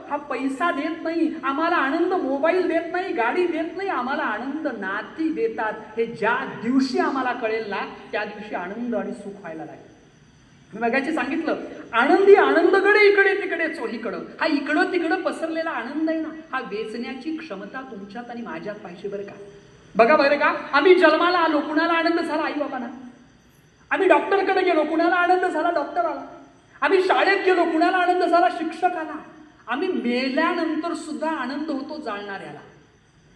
हा पैसा देत नाही, आम्हाला आनंद मोबाईल देत नाही, गाडी देत नाही, आम्हाला आनंद नाती देतात. हे ज्या दिवशी आम्हाला कळेल ना, त्या दिवशी आनंद आणि सुख व्हायला लागेल. मी मगाशी सांगितलं, आनंदी आनंदगडे इकडे तिकडे चोहीकडं. हा इकडं तिकडं पसरलेला आनंद आहे ना, हा वेचण्याची क्षमता तुमच्यात आणि माझ्यात पाहिजे बरं का. बघा बरं का, आम्ही जन्माला आलो, कुणाला आनंद झाला? आई बाबांना. आम्ही डॉक्टरकडे गेलो, कुणाला आनंद झाला? डॉक्टराला. आम्ही शाळेत गेलो, कुणाला आनंद झाला? शिक्षकाला. आम्ही मेल्यानंतर सुद्धा आनंद होतो जाणणाऱ्याला.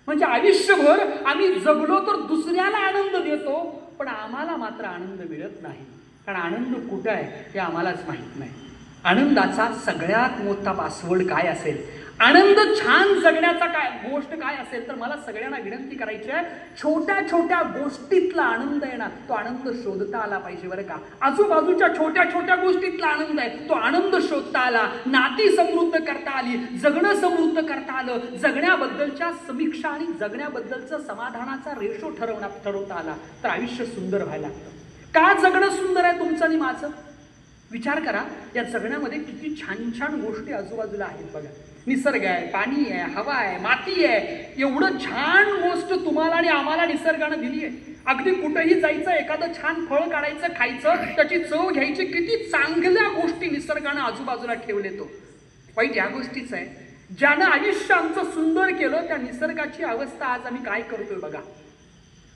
म्हणजे आयुष्यभर आम्ही जगलो तर दुसऱ्याला आनंद देतो, पण आम्हाला मात्र आनंद मिळत नाही. कारण आनंद कुठं आहे हे आम्हालाच माहीत नाही. आनंदाचा सगळ्यात मोठा पासवर्ड काय असेल, आनंद छान जगण्याचा गोष्ट काय असेल, तर मला सगळ्यांना विनंती करायची आहे, छोट्या छोट्या गोष्टीतला आनंद आहे ना, तो आनंद शोधता आला पाहिजे बरं का. आजूबाजूच्या छोट्या छोट्या गोष्टीतला आनंद आहे, तो आनंद शोधता आला, नाती समृद्ध करता आली, जगणं समृद्ध करता आलं, जगण्याबद्दलच्या समीक्षा आणि जगण्याबद्दलचं समाधानाचा रेशो ठरवता आला, तर आयुष्य सुंदर व्हायला लागतं. का जगणं सुंदर आहे तुमचं आणि माझं? विचार करा, या जगण्यामध्ये किती छान छान गोष्टी आजूबाजूला आहेत बघा. निसर्ग आहे, पाणी आहे, हवा आहे, माती आहे. एवढं छान गोष्ट तुम्हाला आणि आम्हाला निसर्गानं दिली आहे. अगदी कुठेही जायचं, एखादं छान फळ काढायचं, खायचं, त्याची चव घ्यायची, किती चांगल्या गोष्टी निसर्गानं आजूबाजूला ठेवले. तो वाईट या गोष्टीच आहे. ज्यानं आयुष्य आमचं सुंदर केलं, त्या निसर्गाची अवस्था आज आम्ही काय करतोय बघा.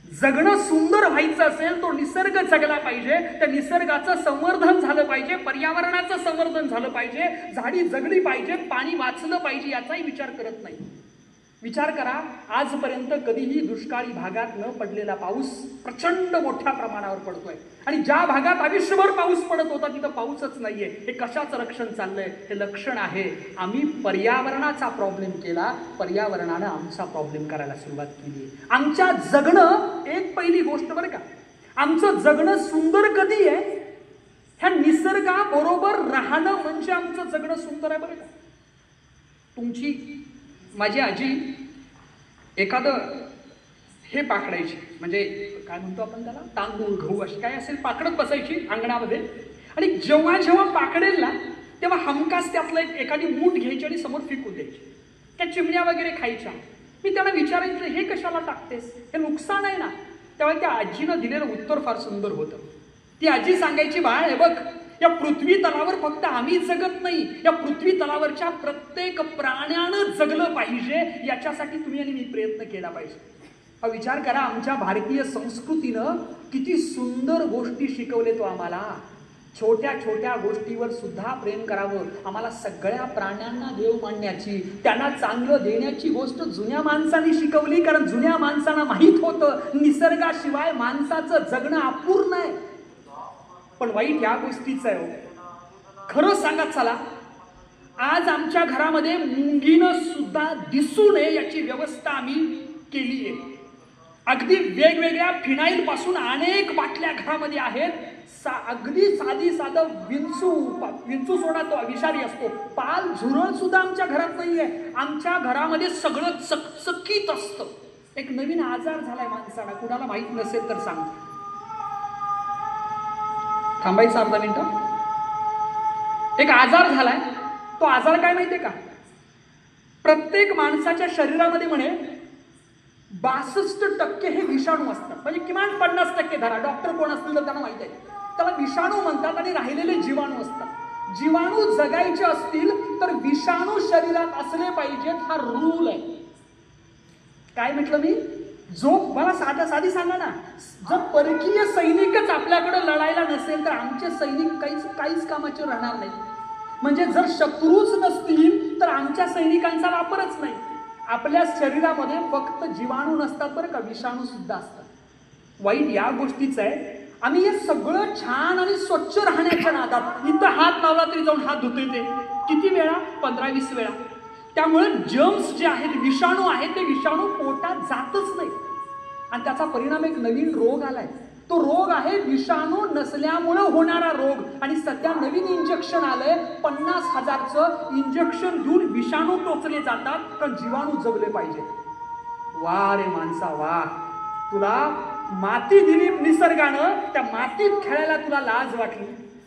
जगणं सुंदर व्हायचं असेल तो निसर्ग जगला पाहिजे, त्या निसर्गाचं संवर्धन झालं पाहिजे, पर्यावरणाचं संवर्धन झालं पाहिजे, झाडी जगली पाहिजे, पाणी वाचलं पाहिजे, याचाही विचार करत नाही. विचार करा, आजपर्यंत कधीही दुष्काळी भागात न पडलेला पाऊस प्रचंड मोठ्या प्रमाणावर पडतोय. आणि ज्या भागात आयुष्यभर पाऊस पडत होता तिथं पाऊसच नाहीये. हे कशाचं रक्षण चाललंय? हे लक्षण आहे आम्ही पर्यावरणाचा प्रॉब्लेम केला, पर्यावरणानं आमचा प्रॉब्लेम करायला सुरुवात केली. आमच्या जगणं एक पहिली गोष्ट बरं का, आमचं जगणं सुंदर कधी आहे? ह्या निसर्गाबरोबर राहणं म्हणजे आमचं जगणं सुंदर आहे बरं का. माझी आजी एखादं हे पाकडायची, म्हणजे काय म्हणतो आपण त्याला, तांदूळ गहू अशी काय असेल पाकडत बसायची अंगणामध्ये. आणि जेव्हा जेव्हा पाकडेल ना, तेव्हा हमखास त्यातलं एखादी मूठ घ्यायची आणि समोर फेकून द्यायची. त्या चिमण्या वगैरे खायच्या. मी त्यांना विचारायचं, हे कशाला टाकतेस, हे नुकसान आहे ना. तेव्हा त्या आजीनं दिलेलं उत्तर फार सुंदर होतं. ती आजी सांगायची, बाळ हे बघ, या पृथ्वी तलावर फक्त आम्ही जगत नाही, या पृथ्वी तलावरच्या प्रत्येक प्राण्यानं जगलं पाहिजे, याच्यासाठी तुम्ही आणि मी प्रयत्न केला पाहिजे. हा विचार करा, आमच्या भारतीय संस्कृतीनं किती सुंदर गोष्टी शिकवले तो आम्हाला. छोट्या छोट्या गोष्टीवर सुद्धा प्रेम करावं. आम्हाला सगळ्या प्राण्यांना देव मानण्याची, त्यांना चांगलं देण्याची गोष्ट जुन्या माणसांनी शिकवली. कारण जुन्या माणसांना माहीत होतं निसर्गाशिवाय माणसाचं जगणं अपूर्ण आहे. पण वाईट या गोष्टीचं आहे. खरं सांगत चला, आज आमच्या घरामध्ये मुंगीनं सुद्धा दिसू नये याची व्यवस्था आम्ही केली आहे. अगदी वेगवेगळ्या फिनाईल पासून अनेक बाटल्या घरामध्ये आहेत. अगदी साधं विंचू सोडा, तो विषारी असतो, पाल झुरळ सुद्धा आमच्या घरात नाहीये. आमच्या घरामध्ये सगळं चकचकीत असतं. एक नवीन आजार झालाय माणसाला, कुणाला माहित नसेल तर सांग. थांबायचं अर्धा मिनिटं. एक आजार झालाय. तो आजार काय माहितीये का? प्रत्येक माणसाच्या शरीरामध्ये म्हणे 62% हे विषाणू असतात. म्हणजे किमान 50% धरा. डॉक्टर कोण असतील तर त्यांना माहिती आहे. त्याला विषाणू म्हणतात आणि राहिलेले जीवाणू असतात. जीवाणू जगायचे असतील तर विषाणू शरीरात असले पाहिजेत, हा रूल आहे. काय म्हटलं मी? जो मला साधी सांगा ना, जर परकीय सैनिकच आपल्याकडे लढायला नसेल तर आमचे सैनिक काहीच कामाचे राहणार नाही. म्हणजे जर शत्रूच नसतील तर आमच्या सैनिकांचा वापरच नाही. आपल्या शरीरामध्ये फक्त जीवाणू नसतात बरं का, विषाणू सुद्धा असतात. वाईट या गोष्टीचं आहे, आम्ही हे सगळं छान आणि स्वच्छ राहण्याच्या नादात इथं हात लावला तरी जाऊन हात धुतोय. ते किती वेळा? 15-20 वेळा. त्यामुळे जर्म्स जे आहेत, विषाणू आहेत, ते विषाणू पोटात जातच नाही आणि त्याचा परिणाम एक नवीन रोग आलाय. तो रोग आहे विषाणू नसल्यामुळे होणारा रोग. आणि सध्या नवीन इंजेक्शन आलंय, 50,000चं इंजेक्शन देऊन विषाणू टोचले जातात कारण जीवाणू जगले पाहिजे. वा रे माणसा वा, तुला माती दिली निसर्गानं, त्या मातीत खेळायला तुला लाज वाटली.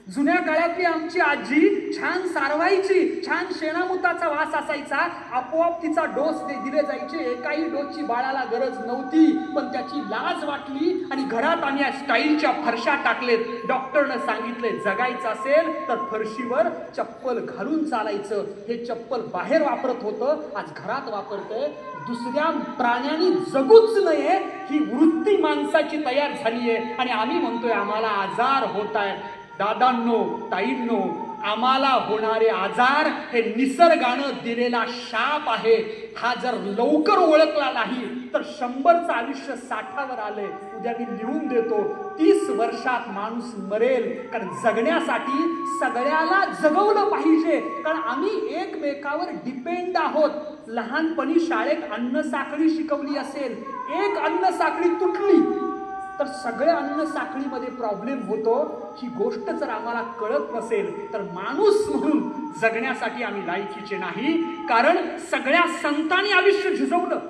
जुन्या काळातली आमची आजी छान सारवायची, छान शेणामुताचा वास असायचा, आपोआप तिचा डोस दिले जायचे. एकाही डोसची बाळाला गरज नव्हती, पण त्याची लाज वाटली आणि घरात आम्ही स्टाईलच्या फरशा टाकलेत. डॉक्टरनं सांगितले जगायचं असेल तर फरशीवर चप्पल घालून चालायचं. हे चप्पल बाहेर वापरत होतं, आज घरात वापरतंय. दुसऱ्या प्राण्यांनी जगूच नये ही वृत्ती माणसाची तयार झाली आहे आणि आम्ही म्हणतोय आम्हाला आजार होत आहे. दादांनो, ताईंनो, आम्हाला होणारे आजार हे निसर्गानं दिलेला शाप आहे. हा जर लवकर ओळखला नाही तर 100चं आयुष्य 60वर आलंय. उद्या मी लिहून देतो, 30 वर्षात माणूस मरेल. कारण जगण्यासाठी सगळ्याला जगवलं पाहिजे, कारण आम्ही एकमेकावर डिपेंड आहोत. लहानपणी शाळेत अन्न साखळी शिकवली असेल, एक अन्न साखळी तुटली तर सगळ्या अन्न साखळीमध्ये प्रॉब्लेम होतो. ही गोष्ट जर आम्हाला कळत नसेल तर माणूस म्हणून जगण्यासाठी आम्ही लायकीचे नाही. कारण सगळ्या संतांनी आयुष्य झिजवलं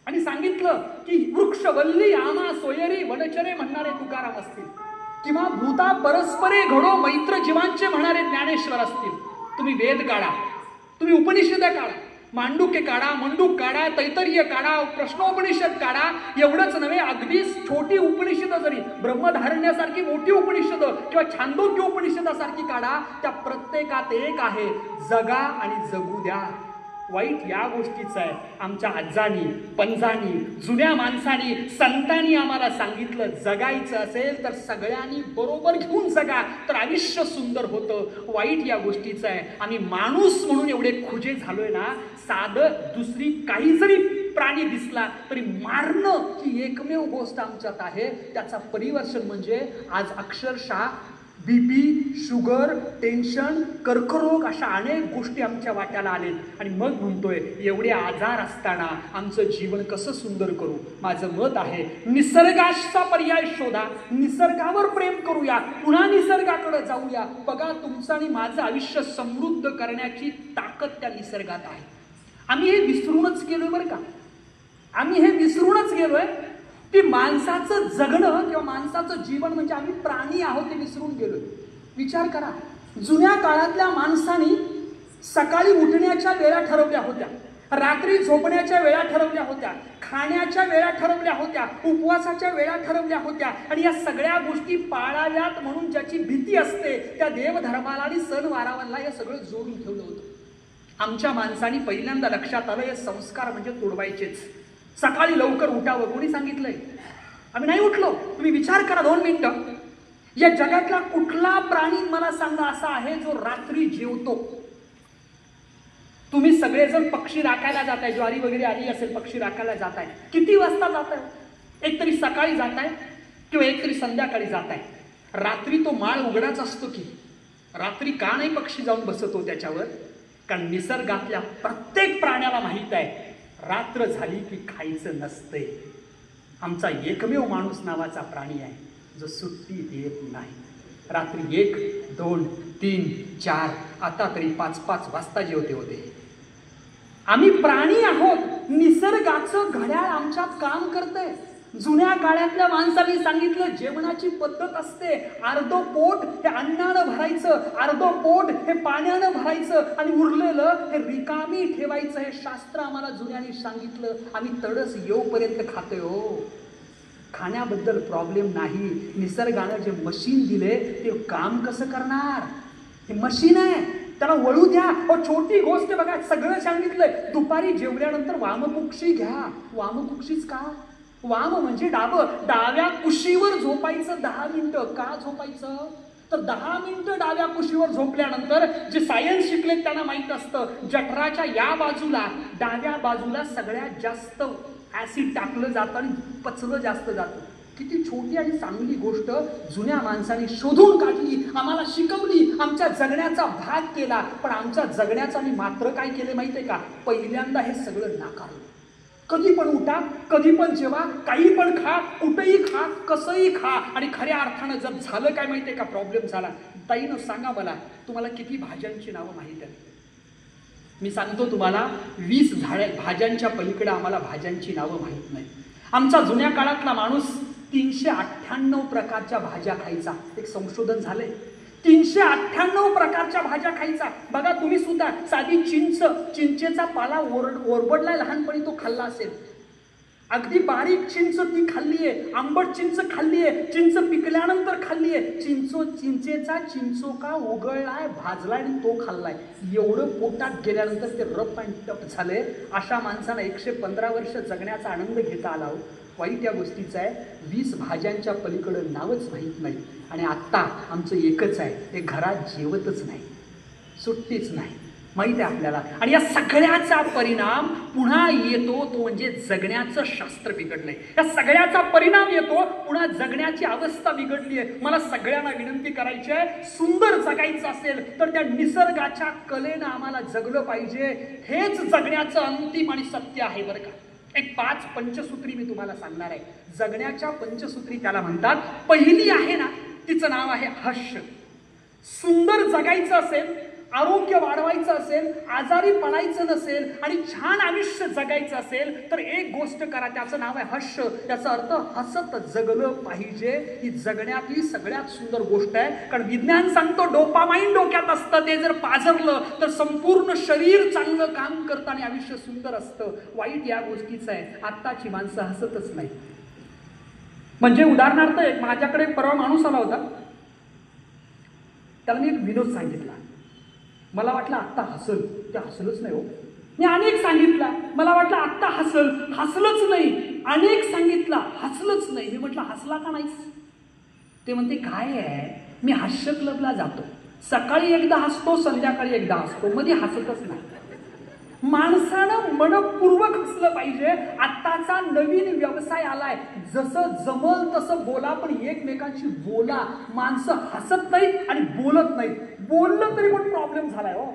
आणि सांगितलं की वृक्षवल्ली आमा सोयरी वनचरे म्हणणारे तुकाराम असतील, किंवा भूता परस्परे घडो मैत्र जीवांचे म्हणणारे ज्ञानेश्वर असतील. तुम्ही वेद काढा, तुम्ही उपनिषद काढा, मांडुके काढा, मंडूक काढा, तैतरीय काढा, प्रश्नोपनिषद काढा. एवढंच नव्हे, अगदी छोटी उपनिषद जरी ब्रह्मधारण्यासारखी मोठी उपनिषद किंवा छांदोग्य उपनिषदासारखी काढा, त्या प्रत्येकात एक आहे, जगा आणि जगू द्या. वाईट या गोष्टीचं आहे. आमच्या आजानी पंजानी जुन्या माणसानी संतांनी आम्हाला सांगितलं जगायचं असेल तर सगळ्यांनी बरोबर घेऊन जगा तर आयुष्य सुंदर होतं. वाईट या गोष्टीचं आहे, आम्ही माणूस म्हणून एवढे खुजे झालोय ना, साधं दुसरी काही जरी प्राणी दिसला तरी मारणं ही एकमेव गोष्ट आमच्यात आहे. त्याचा परिवर्तन म्हणजे आज अक्षरशः बीपी, शुगर, टेन्शन, कर्करोग अशा अनेक गोष्टी आमच्या वाट्याला आलेत. आणि मग म्हणतोय एवढे आजार असताना आमचं जीवन कसं सुंदर करू. माझं मत आहे निसर्गाचा पर्याय शोधा, निसर्गावर प्रेम करूया, पुन्हा निसर्गाकडे जाऊया. बघा, तुमचं आणि माझं आयुष्य समृद्ध करण्याची ताकद त्या निसर्गात आहे. आम्ही हे विसरूनच गेलोय बरं का, आम्ही हे विसरूनच गेलोय की माणसाचं जगणं किंवा माणसाचं जीवन म्हणजे आम्ही प्राणी आहोत हे विसरून गेलोय. विचार करा, जुन्या काळातल्या माणसांनी सकाळी उठण्याच्या वेळा ठरवल्या होत्या, रात्री झोपण्याच्या वेळा ठरवल्या होत्या, खाण्याच्या वेळा ठरवल्या होत्या, उपवासाच्या वेळा ठरवल्या होत्या. आणि या सगळ्या गोष्टी पाळाव्यात म्हणून ज्याची भीती असते त्या देवधर्माला आणि सणवाराला हे सगळं जोडून ठेवलं होतं. आमच्या माणसांनी पहिल्यांदा लक्षात आलं हे संस्कार म्हणजे तोडवायचेच. सकाळी लवकर उठावं कोणी सांगितलंय? आम्ही नाही उठलो. तुम्ही विचार करा 2 मिनिटं, या जगातला कुठला प्राणी मला सांगा असा आहे जो रात्री जेवतो? तुम्ही सगळेजण पक्षी राखायला जाताय, ज्वारी वगैरे आली असेल, पक्षी राखायला जाताय, किती वाजता जाताय? एकतरी सकाळी जाताय किंवा एकतरी संध्याकाळी जाताय. रात्री तो माळ उघडाच असतो की, रात्री का नाही पक्षी जाऊन बसतो त्याच्यावर? कारण निसर्गातल्या प्रत्येक प्राण्याला माहित आहे रात्र झाली की खायचं नसते. आमचा एकमेव माणूस नावाचा प्राणी आहे जो सुट्टी देत नाही. रात्री 1, 2, 3, 4 आता तरी 5-5 वाजता जेवते होते. आम्ही प्राणी आहोत, निसर्गाचं घड्याळ आमच्यात काम करतंय. जुन्या काळातल्या माणसांनी सांगितलं जेवणाची पद्धत असते, अर्धो पोट हे अन्नानं भरायचं, अर्धो पोट हे पाण्यानं भरायचं आणि उरलेलं हे रिकामी ठेवायचं. हे शास्त्र आम्हाला जुन्यांनी सांगितलं. आम्ही तडस येऊपर्यंत खातोय. हो, खाण्याबद्दल प्रॉब्लेम नाही. निसर्गानं जे मशीन दिले ते काम कसं करणार? हे मशीन आहे, त्याला वळू द्या. छोटी गोष्ट बघा, सगळं सांगितलंय. दुपारी जेवल्यानंतर वामकुक्षी घ्या. वामकुक्षीच का? वाम म्हणजे डावं, डाव्या कुशीवर झोपायचं 10 मिनिटं. का झोपायचं? तर 10 मिनिटं डाव्या कुशीवर झोपल्यानंतर जे सायन्स शिकले त्यांना माहित असतं जठराच्या या बाजूला डाव्या बाजूला सगळ्यात जास्त ऍसिड टाकलं जातं आणि पचलं जास्त जातं. किती छोटी आणि चांगली गोष्ट जुन्या माणसाने शोधून काढली, आम्हाला शिकवली, आमच्या जगण्याचा भाग केला. पण आमच्या जगण्याचा मी मात्र काय केले माहितीये का? पहिल्यांदा हे सगळं नाकारलं. कधी पण उठा, कधी पण जेवा, काही पण खा, कुठेही खा, कसंही खा. आणि खऱ्या अर्थानं जर झालं काय माहितीये का, प्रॉब्लेम झाला, ताईनं सांगा मला तुम्हाला किती भाज्यांची नावं माहीत आहेत? मी सांगतो तुम्हाला 20 भाज्यांच्या पलीकडे आम्हाला भाज्यांची नावं माहीत नाही. आमचा जुन्या काळातला माणूस 398 प्रकारच्या भाज्या खायचा. एक संशोधन झालंय, 398 प्रकारच्या भाज्या खायचा. बघा तुम्ही सुद्धा साधी चिंचेचा पाला ओरबडलाय लहानपणी, तो खाल्ला असेल. अगदी बारीक चिंच ती खाल्लीये, आंबट चिंच खाल्लीये, चिंच पिकल्यानंतर खाल्लीये, चिंचेचा चिंचोका उगळलाय, भाजलाय आणि तो खाल्लाय. एवढं पोटात गेल्यानंतर ते रफ अँड टफ झाले. अशा माणसाला 115 वर्ष जगण्याचा आनंद घेता आला. वाईट या गोष्टीचं आहे, 20 भाज्यांच्या पलीकडं नावच माहीत नाही. आणि आत्ता आमचं एकच आहे, ते घरात जेवतच नाही, सुट्टीच नाही. माहिती आहे आपल्याला. आणि या सगळ्याचा परिणाम पुन्हा येतो, तो म्हणजे जगण्याचं शास्त्र बिघडलंय. या सगळ्याचा परिणाम येतो, पुन्हा जगण्याची अवस्था बिघडली आहे. मला सगळ्यांना विनंती करायची आहे, सुंदर जगायचं असेल तर त्या निसर्गाच्या कलेनं आम्हाला जगलं पाहिजे. हेच जगण्याचं अंतिम आणि सत्य आहे बरं का. एक 5 पंचसूत्री मी तुम्हाला सांगणार आहे. जगण्याच्या पंचसूत्री त्याला म्हणतात. पहिली आहे ना, तिचं नाव आहे हर्ष. सुंदर जगायचं असेल, आरोग्य वाढवायचं असेल, आजारी पडायचं नसेल आणि छान आयुष्य जगायचं असेल तर एक गोष्ट करा, त्याचं नाव आहे हर्ष. त्याचा अर्थ हसत जगलं पाहिजे. ही जगण्यातली सगळ्यात सुंदर गोष्ट आहे. कारण विज्ञान सांगतो डोपामाइन डोक्यात असतं, ते जर पाझरलं तर संपूर्ण शरीर चांगलं काम करतं आणि आयुष्य सुंदर असतं. वाईट या गोष्टीचं आहे, आत्ताची माणसं हसतच नाही. म्हणजे उदाहरणार्थ एक माझ्याकडे परवा माणूस आला होता, त्याला मी एक विनोद सांगितला. मला वाटलं आत्ता हसल, ते हसलच नाही हो. मी अनेक सांगितला, मला वाटलं आत्ता हसल, हसलच नाही. अनेक सांगितला, हसलच नाही. मी म्हटलं हसला का नाहीस? ते म्हणते काय आहे, मी हास्य क्लबला जातो, सकाळी एकदा हसतो, संध्याकाळी एकदा हसतो, मध्ये हसतच नाही. माणसानं मनपूर्वक हसलं पाहिजे. आत्ताचा नवीन व्यवसाय आलाय, जसं जमल तसं बोला, पण एकमेकांशी बोला. माणसं हसत नाहीत आणि बोलत नाहीत. बोललं तरी पण प्रॉब्लेम झालाय हो.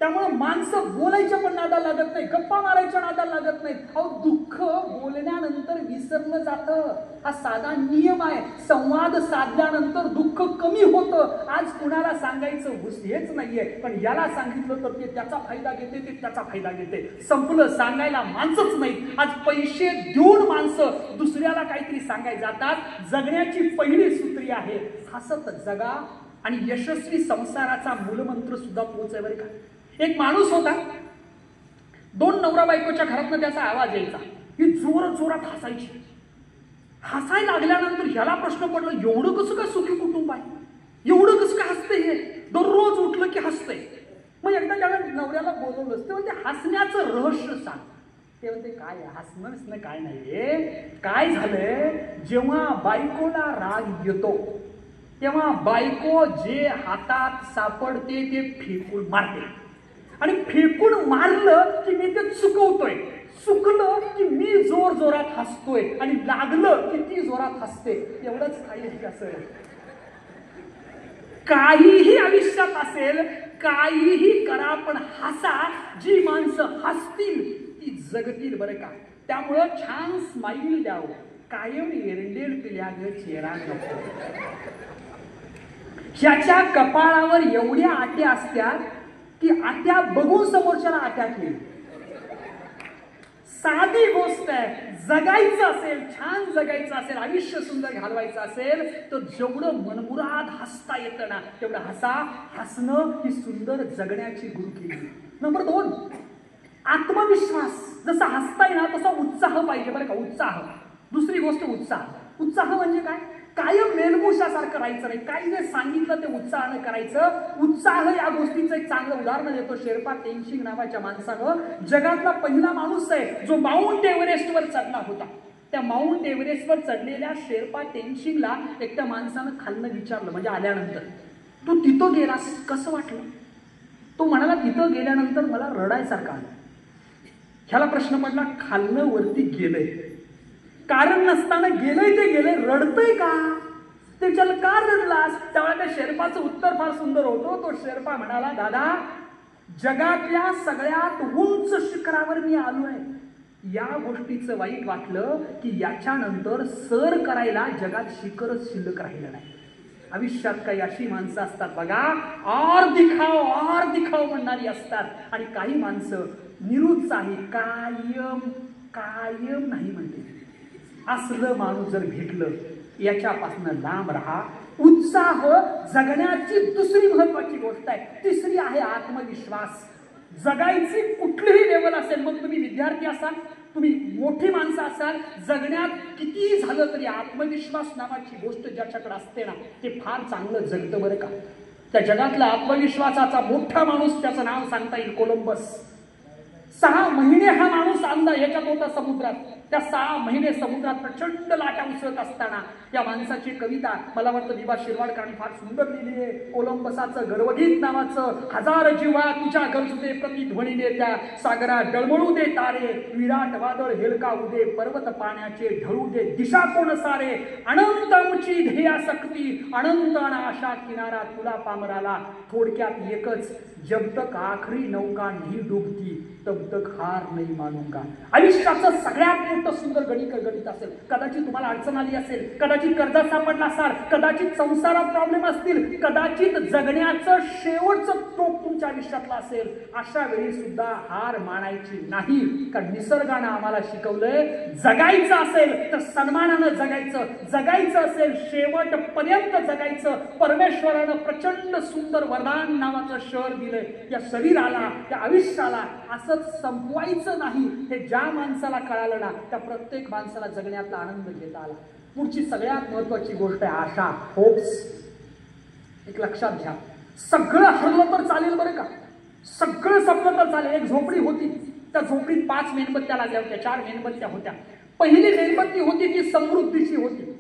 त्यामुळे माणसं बोलायच्या पण नादाला लागत नाही, गप्पा मारायच्या नादाला लागत नाहीत. अहो दुःख बोलण्यानंतर विसरलं जातं, हा साधा नियम आहे. संवाद साधल्यानंतर दुःख कमी होतं. आज कुणाला सांगायचं हेच नाहीये, पण याला सांगितलं तर ते त्याचा फायदा घेते, ते त्याचा फायदा घेते. संपलं, सांगायला माणसंच नाही. आज पैसे देऊन माणसं दुसऱ्याला काहीतरी सांगायला जातात. जगण्याची पहिली सूत्री आहे हसत जगा. आणि यशस्वी संसाराचा मूलमंत्र सुद्धा पोच आहे बरं का. एक माणूस होता, 2 नवरा बायकोच्या घरातनं त्याचा आवाज यायचा, ही जोरात जोरात हसायची. हसायला लागल्यानंतर ह्याला प्रश्न पडला, एवढं कसं काय सुखी कुटुंब आहे, एवढं कसं काय हसते हे, दररोज उठलं की हसते. मग एकदा त्याला नवऱ्याला बोलवलं, ते म्हणते हसण्याचं रहस्य सांग. ते म्हणते काय हसणं काय नाही, काय झालंय, जेव्हा बायकोला राग येतो तेव्हा बायको जे हातात सापडते ते फेकून मारते. आणि फेकून मारलं की मी ते चुकवतोय, चुकलं की मी जोर जोरात हसतोय, आणि लागलं की ती जोरात हसते. एवढंच काही असं काहीही आयुष्यात असेल, काहीही करा, पण हसा. जी माणसं हसतील ती जगतील बरं का. त्यामुळं छान स्माईल द्यावं, कायम एरंडेल पिल्या ग चेहरा नको. ह्याच्या कपाळावर एवढ्या आट्या असत्या की आट्या बघून समोरच्याला आट्या केली. साधी गोष्ट आहे. जगायचं असेल, छान जगायचं असेल, आयुष्य सुंदर घालवायचं असेल तर जेवढं मनमुराद हसता येतं ना तेवढं हसा. हसणं ही सुंदर जगण्याची गुरुकिल्ली. नंबर 2, आत्मविश्वास. जसा हसताय ना तसा उत्साह पाहिजे बरं का. उत्साह. दुसरी गोष्ट उत्साह. उत्साह म्हणजे काय, कायम मेलमुशासारखं राहायचं नाही. काही जे सांगितलं ते उत्साहानं करायचं. उत्साह या गोष्टीचं एक चांगलं उदाहरण देतो शेर्पा तेनशिंग नावाच्या माणसानं. जगातला पहिला माणूस आहे जो माउंट एव्हरेस्टवर चढला होता. त्या माउंट एव्हरेस्टवर चढलेल्या शेर्पा तेनशिंगला एक त्या माणसानं खालनं विचारलं, म्हणजे आल्यानंतर, तू तिथं गेलास कसं वाटलं? तो म्हणाला, तिथं गेल्यानंतर मला रडायसारखं आलं. ह्याला प्रश्न पडला, खालनं वरती गेलंय, कारण नसताना गेलंय ते गेलंय, रडतंय का? त्याच्याला का रडलास? त्यावेळेला त्या शेर्पाचं उत्तर फार सुंदर होतं. तो शेर्पा म्हणाला, दादा, जगातल्या सगळ्यात उंच शिखरावर मी आलोय. या गोष्टीचं वाईट वाटलं की याच्यानंतर सर करायला जगात शिखरच शिल्लक राहिलं नाही. आयुष्यात काही अशी माणसं असतात बघा, और दिखाव म्हणणारी असतात, आणि काही माणसं निरुत्साही, कायम कायम नाही म्हणते. असलं माणूस जर भेटलं, याच्यापासून लांब राहा. उत्साह जगण्याची दुसरी महत्वाची गोष्ट आहे. तिसरी आहे आत्मविश्वास. जगायची कुठलीही लेवल असेल, मग तुम्ही विद्यार्थी असाल, तुम्ही मोठी माणसं असाल, जगण्यात कितीही झालं तरी आत्मविश्वास नावाची गोष्ट ज्याच्याकडे असते ना, ते फार चांगलं जगतं बरं का. त्या जगातला आत्मविश्वासाचा मोठा माणूस, त्याचं नाव सांगता येईल कोलंबस. 6 महिने हा माणूस अंदा याच्यात होता समुद्रात. त्या 6 महिने समुद्रात प्रचंड लाटा उसळत असताना या माणसाची कविता मला वाटतं विभा शिरवाडकरांनी फार सुंदर लिहिली आहे. कोलंबसाचं गर्वगीत नावाचं. 1000 जीवा तुझ्या गरजुदे प्रतिध्वनीने त्या सागरात डळमळू दे तारे, विराट वादळ हेलकावू दे, पर्वत पाण्याचे ढळू दे, दिशा कोण सारे, अनंत आमची ध्येयासक्ती, अनंत आशा किनारा तुला पामराला. थोडक्यात एकच, जब तक आखरी नौका नहीं डुबती तब तक हार नहीं मानूंगा. आयुष्याचं सगळ्यात मोठं सुंदर गणित असेल. कदाचित तुम्हाला अडचण आली असेल, कदाचित कर्जात सापडला असाल, कदाचित संसारात प्रॉब्लेम असतील, कदाचित जगण्याचं शेवटचं टोक तुमच्या आयुष्यातलं असेल. अशा वेळी सुद्धा हार मानायची नाही, कारण निसर्गानं आम्हाला शिकवलंय, जगायचं असेल तर सन्मानानं जगायचं, जगायचं असेल शेवटपर्यंत जगायचं. परमेश्वरानं प्रचंड सुंदर वरदान नावाचं शहर दिलंय. या शरीराला, त्या आयुष्याला असंच संपवायचं नाही. हे ज्या माणसाला कळालं ना, त्या प्रत्येक माणसाला जगण्यातला आनंद घेता आला. पुढची सगळ्यात महत्वाची गोष्ट आहे आशा, होप्स. एक लक्षात घ्या, सगळं हरलं तर चालेल बरं का, सगळं संपलं तर चालेल. एक झोपडी होती, त्या झोपडीत 5 मेणबत्त्या लागल्या होत्या, 4 मेणबत्त्या होत्या. पहिली मेणबत्ती होती ती समृद्धीची होती.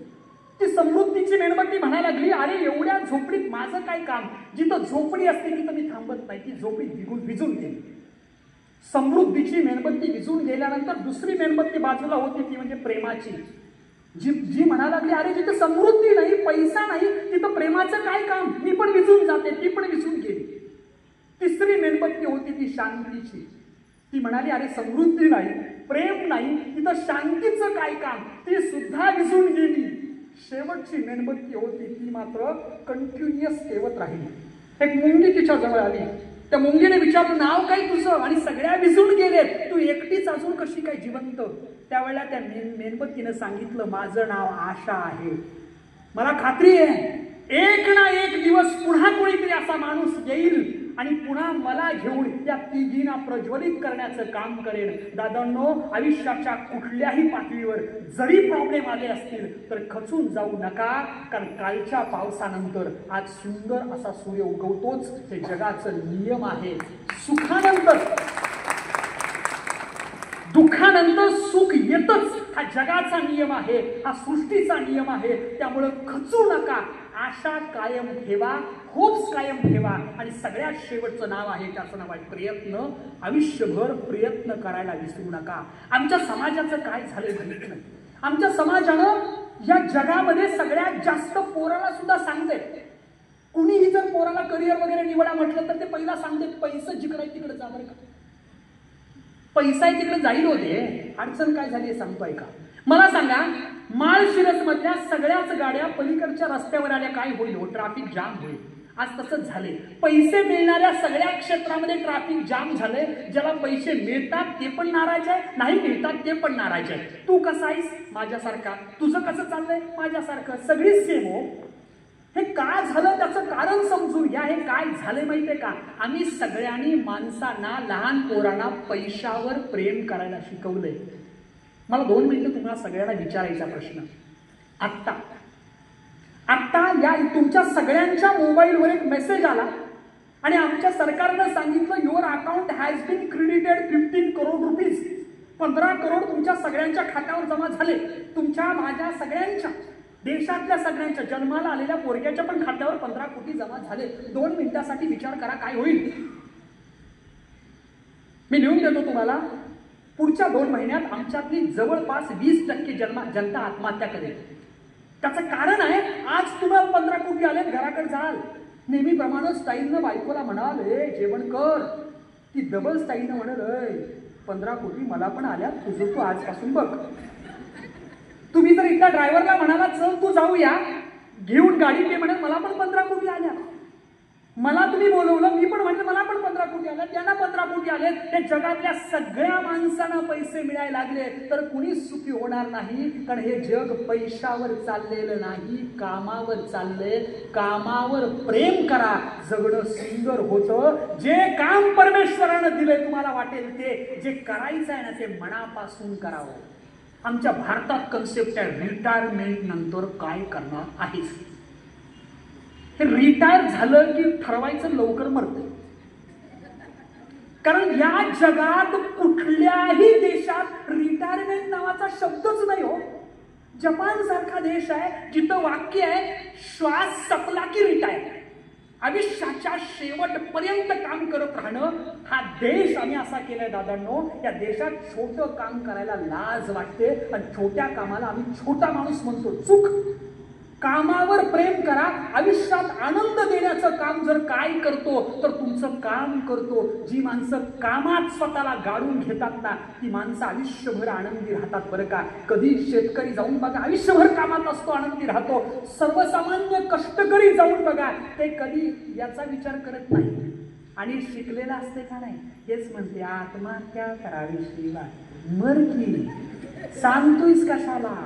ती समृद्धीची मेणबत्ती म्हणायला लागली, अरे एवढ्या झोपडीत माझं काय काम? जिथं झोपडी असते तिथं मी थांबत नाही. ती झोपडी विजून गेली. समृद्धीची मेणबत्ती विजून गेल्यानंतर दुसरी मेणबत्ती बाजूला होती, ती म्हणजे प्रेमाची. जी म्हणायला लागली, अरे जिथे समृद्धी नाही, पैसा नाही, तिथं प्रेमाचं काय काम? मी पण विजून जाते. ती पण विजून गेली. तिसरी मेणबत्ती होती ती शांतीची. ती म्हणाली, अरे समृद्धी नाही, प्रेम नाही, तिथं शांतीचं काय काम? ती सुद्धा विजून गेली. शेवटची मेणबत्ती होती ती मात्र कंटिन्युअस तेवत राहिली. एक मुंगी तिच्या जवळ आली. त्या मुंगीने विचारलं, नाव काय तुझं? आणि सगळ्या विजून गेले, तू एकटीच अजून कशी काय जिवंत? त्यावेळेला त्या मेणबत्तीनं सांगितलं, माझं नाव आशा आहे. मला खात्री आहे एक ना एक दिवस पुन्हा कोणीतरी असा माणूस येईल आणि पुन्हा मला घेऊन त्या तिघींना प्रज्वलित करण्याचं काम करेन. दादांनो, आयुष्याच्या कुठल्याही पातळीवर जरी प्रॉब्लेम आले असतील तर खचून जाऊ नका, कारण कालच्या पावसानंतर आज सुंदर असा सूर्य उगवतोच. हे जगाचं नियम आहे. सुखानंतर दुःखानंतर सुख येतच, हा जगाचा नियम आहे, हा सृष्टीचा नियम आहे. त्यामुळे खचू नका, आशा कायम ठेवा, होप्स कायम ठेवा, आणि सगळ्यात शेवटचं नाव आहे, त्याचं नाव आहे प्रयत्न. आयुष्यभर प्रयत्न करायला विसरू नका. आमच्या समाजाचं काय झालंय माहित नाही. आमच्या समाजानं या जगामध्ये सगळ्यात जास्त पोराला सुद्धा सांगते, कुणीही जर पोराला करिअर वगैरे निवडा म्हटलं तर ते पहिला सांगते, पैसा जिकडे तिकडे जा बरं का. पैसा आहे तिकडे जाईल होते. अडचण काय झाली सांगतोय का? मला सांगा, माळशिरस मधल्या सगळ्याच गाड्या पलीकडच्या रस्त्यावर आल्या, काय होईल? हो, ट्रॅफिक जाम होईल. आज तसंच झाले. पैसे मिळणाऱ्या सगळ्या क्षेत्रामध्ये ट्रॅफिक जाम झालंय. ज्याला पैसे मिळतात ते पण नाराज आहे, नाही मिळतात ते पण नाराज आहे. तू कसा आहेस? माझ्यासारखा. तुझं कसं चाललंय? माझ्यासारखं. सगळीच सेम हो. हे का झालं त्याचं कारण समजून घ्या. हे काय झालंय माहितीये का? आम्ही सगळ्यांनी माणसांना, लहान पोरांना पैशावर प्रेम करायला शिकवलंय. मला 2 मिनिटं तुम्हाला सगळ्यांना विचारायचा प्रश्न. आत्ता या तुमच्या सगळ्यांच्या मोबाईलवर एक मेसेज आला आणि आमच्या सरकारनं सांगितलं, your account has been credited 15 crore rupees. 15 crore तुमच्या सगळ्यांच्या खात्यावर जमा झाले. तुमच्या, माझ्या, सगळ्यांच्या, देशातल्या सगळ्यांच्या, जन्माला आलेल्या पोरग्याच्या पण खात्यावर 15 कोटी जमा झाले. 2 मिनिटासाठी विचार करा काय होईल. मी लिहून देतो तुम्हाला. पुढच्या 2 महिन्यात आमच्यातली जवळपास 20% जनता आत्महत्या करेल. त्याचं कारण आहे, आज तुम्हाला 15 कोटी आले, घराकडे जाल, नेहमीप्रमाणे स्टाईलनं बायकोला म्हणाल, ए जेवण कर. ती डबल स्टाईलनं म्हणाल, 15 कोटी मला पण आल्या, तुझं तू आजपासून बघ. तुम्ही जर इथल्या ड्रायव्हरला म्हणाला, चल तू जाऊया, घेऊन गाडी पे म्हणत, मला पण 15 कोटी आल्या. मला तुम्ही बोलवलं, मी पण म्हणलं मला पण 15 कोटी आले, त्यांना 15 कोटी आले. ते जगातल्या सगळ्या माणसांना पैसे मिळायला लागले तर कुणीच सुखी होणार नाही. कारण हे जग पैशावर चाललेलं नाही, कामावर चाललंय. कामावर प्रेम करा, जगणं सुंदर होतं. जे काम परमेश्वरानं दिलंय तुम्हाला वाटेल ते, जे करायचं आहे ना ते मनापासून करावं. आमच्या भारतात कन्सेप्ट आहे, रिटायरमेंट नंतर काय करणार आहेस. हे रिटायर झालं की ठरवायचं लवकर मरते. कारण या जगात कुठल्याही देशात रिटायरमेंट नावाचा शब्दच नाही हो. जपान सारखा देश आहे जिथं वाक्य आहे, श्वास संपला की रिटायर. आयुष्याच्या शेवटपर्यंत काम करत राहणं हा देश आम्ही असा केलाय दादांनो. या देशात छोटं काम करायला लाज वाटते आणि छोट्या कामाला आम्ही छोटा माणूस म्हणतो. चूक. कामावर प्रेम करा. आयुष्यात आनंद देण्याचं काम जर काय करतो तर तुमचं काम करतो. जी माणसं कामात स्वतःला गाडून घेतात ना ती माणसं आयुष्यभर आनंदी राहतात बरं का. कधी शेतकरी जाऊन बघा, आयुष्यभर कामात असतो, आनंदी राहतो. सर्वसामान्य कष्टकरी जाऊन बघा, ते कधी याचा विचार करत नाही. आणि शिकलेला असते का नाही, हेच म्हणते आत्महत्या करावीशी मर की, सांगतोयस कशाला.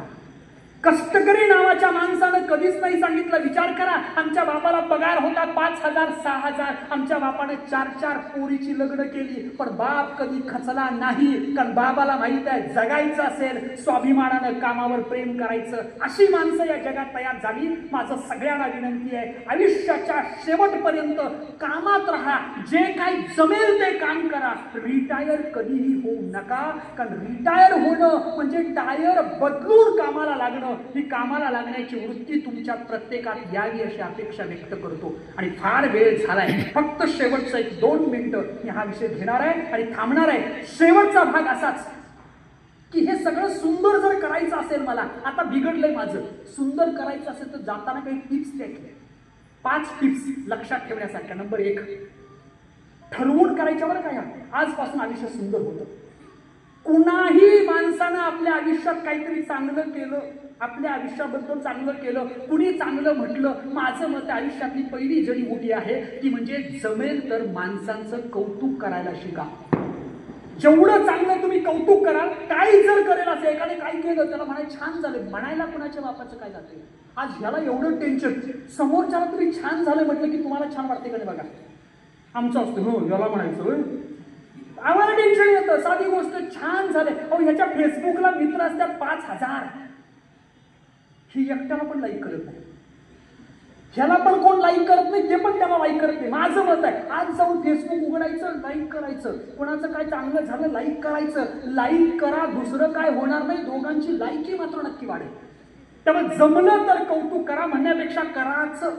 कष्टकरी नावाच्या माणसानं कधीच नाही सांगितलं. विचार करा, आमच्या बापाला पगार होता 5,000 6,000. आमच्या बापाने 4 पोरीची लग्न केली, पण बाप कधी खचला नाही. कारण बाबाला माहित आहे, जगायचं असेल स्वाभिमानानं कामावर प्रेम करायचं. अशी माणसं या जगात तयार झाली. माझं सगळ्यांना विनंती आहे, आयुष्याच्या शेवटपर्यंत कामात राहा. जे काही जमेल ते काम करा. रिटायर कधीही होऊ नका. कारण रिटायर होणं म्हणजे टायर बदलून कामाला लागणं. ही कामाला लागण्याची वृत्ती तुमच्या प्रत्येकात यावी अशी अपेक्षा व्यक्त करतो. आणि फार वेळ झालाय, फक्त शेवटचं 1-2 मिनिटं मी हा विषय घेणार आहे आणि थांबणार आहे. शेवटचा भाग असाच की हे सगळं सुंदर जर करायचं असेल, मला आता बिघडलंय माझं, सुंदर करायचं असेल तर जाताना काही टिप्स द्या. 5 टिप्स लक्षात ठेवण्यासारख्या. नंबर 1, ठरवून करायच्या बरं का. आजपासून आयुष्य सुंदर होतं. कुणाही माणसानं आपल्या आयुष्यात काहीतरी चांगलं केलं, आपल्या आयुष्याबद्दल चांगलं केलं, कुणी चांगलं म्हटलं, माझं मत आयुष्यातली पहिली जडीबुटी आहे ती म्हणजे जमेल तर माणसांचं कौतुक करायला शिका. जेवढं चांगलं तुम्ही कौतुक कराल, काही जर करेल असेल, एखादे काय केलं त्याला म्हणायला छान झालं, म्हणायला कुणाच्या बापाचं काय जाते. आज ह्याला एवढं टेन्शन, समोरच्याला तुम्ही छान झालं म्हटलं की तुम्हाला छान वाटते का नाही. बघा आमचं असतं, हो याला म्हणायचं, आम्हाला टेन्शन येतं. साधी गोष्ट, छान झाले. अहो ह्याच्या फेसबुकला मित्र असतात 5,000. ही एकट्याला पण लाईक करत नाही, ह्याला पण कोण लाईक करत नाही, ते पण त्याला लाईक करत नाही. माझं मत आहे, आज जाऊन फेसबुक उघडायचं, लाईक करायचं. कोणाचं काय चांगलं झालं लाईक करायचं. लाईक करा, दुसरं काय होणार नाही. दोघांची लाईकी मात्र नक्की वाढेल. त्यामुळे जमलं तर कौतुक करा म्हणण्यापेक्षा करायचं.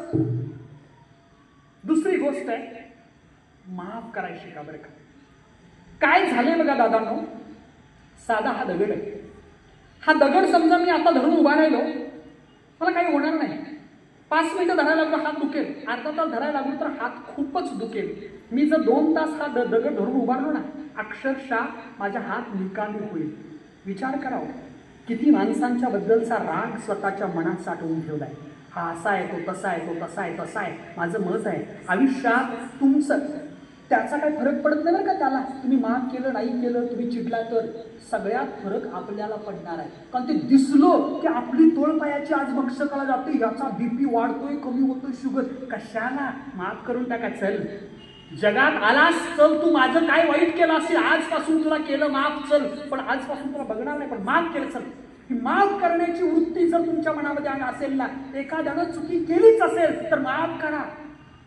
दुसरी गोष्ट आहे, माफ करायची का बरं का. काय झालंय बघा दादांनो, साधा हा दगड आहे. हा दगड समजा मी आता धरून उभा राहिलो, मला काही होणार नाही. 5 मिनिटं धरायला लागलो हात दुखेल, अर्धा तास धरायला लागलो तर हात खूपच दुखेल. मी जर 2 तास हा दगड धरून उभारलो ना, अक्षरशः माझा हात निकामी होईल. विचार करावं, किती माणसांच्या बद्दलचा राग स्वतःच्या मनात साठवून ठेवलाय. हा असा आहे, तो तसा आहे, तो तसा आहे, तसा आहे. माझं मत आहे, आयुष्यात तुमचं त्याचा काही फरक पडत नाही बरं का. त्याला तुम्ही माफ केलं नाही केलं, तुम्ही चिडला तर सगळ्यात फरक आपल्याला पडणार आहे. कारण ते दिसलो की आपली तोळपायाची आज मक्षकाला जाते, याचा BP वाढतोय, कमी होतोय, शुगर. कशाला, माफ करून टाका. चल जगात आलास, चल तू माझं काय वाईट केलं असेल आजपासून तुला केलं माफ, चल. पण आजपासून तुला बघणार नाही, पण माफ केलं, चल. ही माफ करण्याची वृत्ती जर तुमच्या मनामध्ये असेल ना, एखाद्यानं चुकी केलीच असेल तर माफ करा.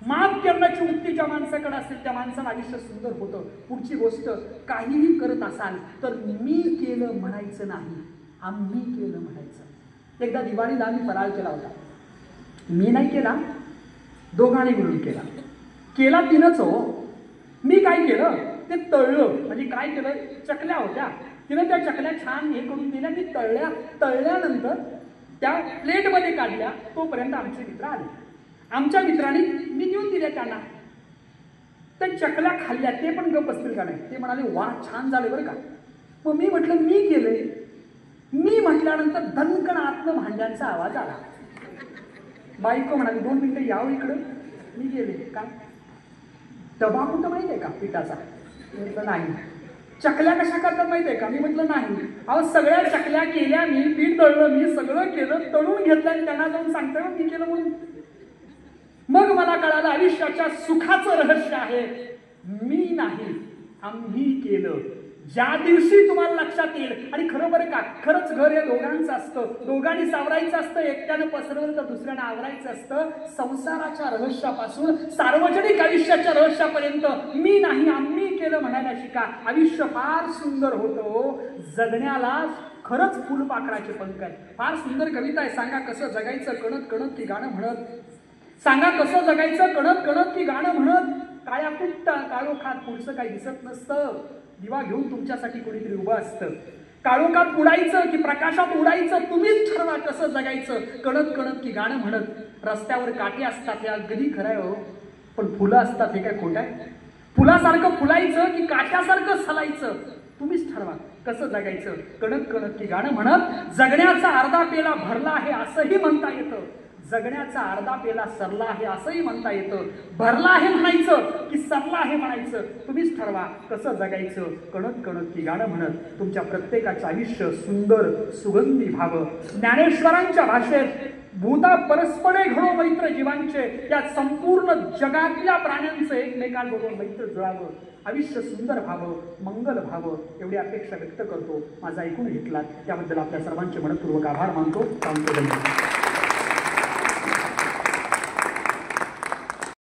माफ करण्याची वृत्ती ज्या माणसाकडे असेल त्या माणसाला आयुष्य सुंदर होतं. पुढची गोष्ट, काहीही करत असाल तर मी केलं म्हणायचं नाही, आम्ही केलं म्हणायचं. एकदा दिवाळीला मी फराळ केला होता. मी नाही केला, दोघांनी मिळून केला. केला तिनंच हो. मी काय केलं ते तळलं. म्हणजे काय केलं, चकल्या होत्या, तिनं त्या चकल्या छान हे करून दिल्या. मी तळल्यानंतर त्या प्लेटमध्ये काढल्या. तोपर्यंत आमचे मित्र आले. आमच्या मित्रांनी मी नेऊन दिल्या त्यांना. त्या चकल्या खाल्ल्या. ते पण गप बसतील का नाही. ते म्हणाले वा छान झाले बरं का. मग मी म्हटलं मी केलंय. मी म्हटल्यानंतर धनकण आतनं भांड्यांचा आवाज आला. बायको म्हणाली 2 मिनिटं यावं इकडं. मी गेले. का डबा कुठं माहिती आहे का पिठाचा. म्हटलं नाही. चकल्या कशा करतात माहिती आहे का. मी म्हटलं नाही. अहो सगळ्या चकल्या केल्या मी, पीठ दळलं मी, सगळं केलं, तळून घेतलं आणि त्यांना जाऊन सांगतोय मी केलं म्हणून. मग मला कळालं आयुष्याच्या सुखाचं रहस्य आहे मी नाही, आम्ही केलं. ज्या दिवशी तुम्हाला लक्षात येईल. आणि खरं बरं का, खरंच घर हे दोघांचं असतं. दोघांनी सावरायचं असतं. एकट्यानं पसरवलं तर दुसऱ्यानं आवरायचं असतं. संसाराच्या रहस्यापासून सार्वजनिक आयुष्याच्या रहस्यापर्यंत मी नाही, आम्ही केलं म्हणायला शिका. आयुष्य फार सुंदर होतं. जगण्याला खरंच फुलपाखराचे पंख आहेत. फार सुंदर कविता आहे. सांगा कसं जगायचं कणत कणत की गाणं म्हणत. सांगा कसं जगायचं कणत कणत की गाणं म्हणत. काळ्या कुट्टा काळोखात पुढचं काही दिसत नसतं. दिवा घेऊन तुमच्यासाठी कोणीतरी उभं असतं. काळोखात उडायचं की प्रकाशात उडायचं तुम्हीच ठरवा. कसं जगायचं कणत कणत की गाणं म्हणत. रस्त्यावर काटे असतात हे अगदी खरं आहे हो. पण फुलं असतात हे काय खोटं आहे. फुलासारखं फुलायचं की काट्यासारखं सलायचं तुम्हीच ठरवा. कसं जगायचं कणत कणत की गाणं म्हणत. जगण्याचा अर्धा पेला भरला आहे असंही म्हणता येतं. जगण्याचा अर्धा पेला सरला आहे असंही म्हणता येतं. भरला आहे म्हणायचं की सरला आहे म्हणायचं तुम्हीच ठरवा. कसं जगायचं कणत कणत की गाणं म्हणत. तुमच्या प्रत्येकाचं आयुष्य सुंदर सुगंधी व्हावं. ज्ञानेश्वरांच्या भाषेत भूता परस्परे घडो मैत्र जीवांचे. या संपूर्ण जगातल्या प्राण्यांचं एकमेकांबरोबर मैत्र जुळावं. आयुष्य सुंदर व्हावं, मंगल व्हावं एवढी अपेक्षा व्यक्त करतो. माझा ऐकून घेतलात त्याबद्दल आपल्या सर्वांचे मनपूर्वक आभार मानतो.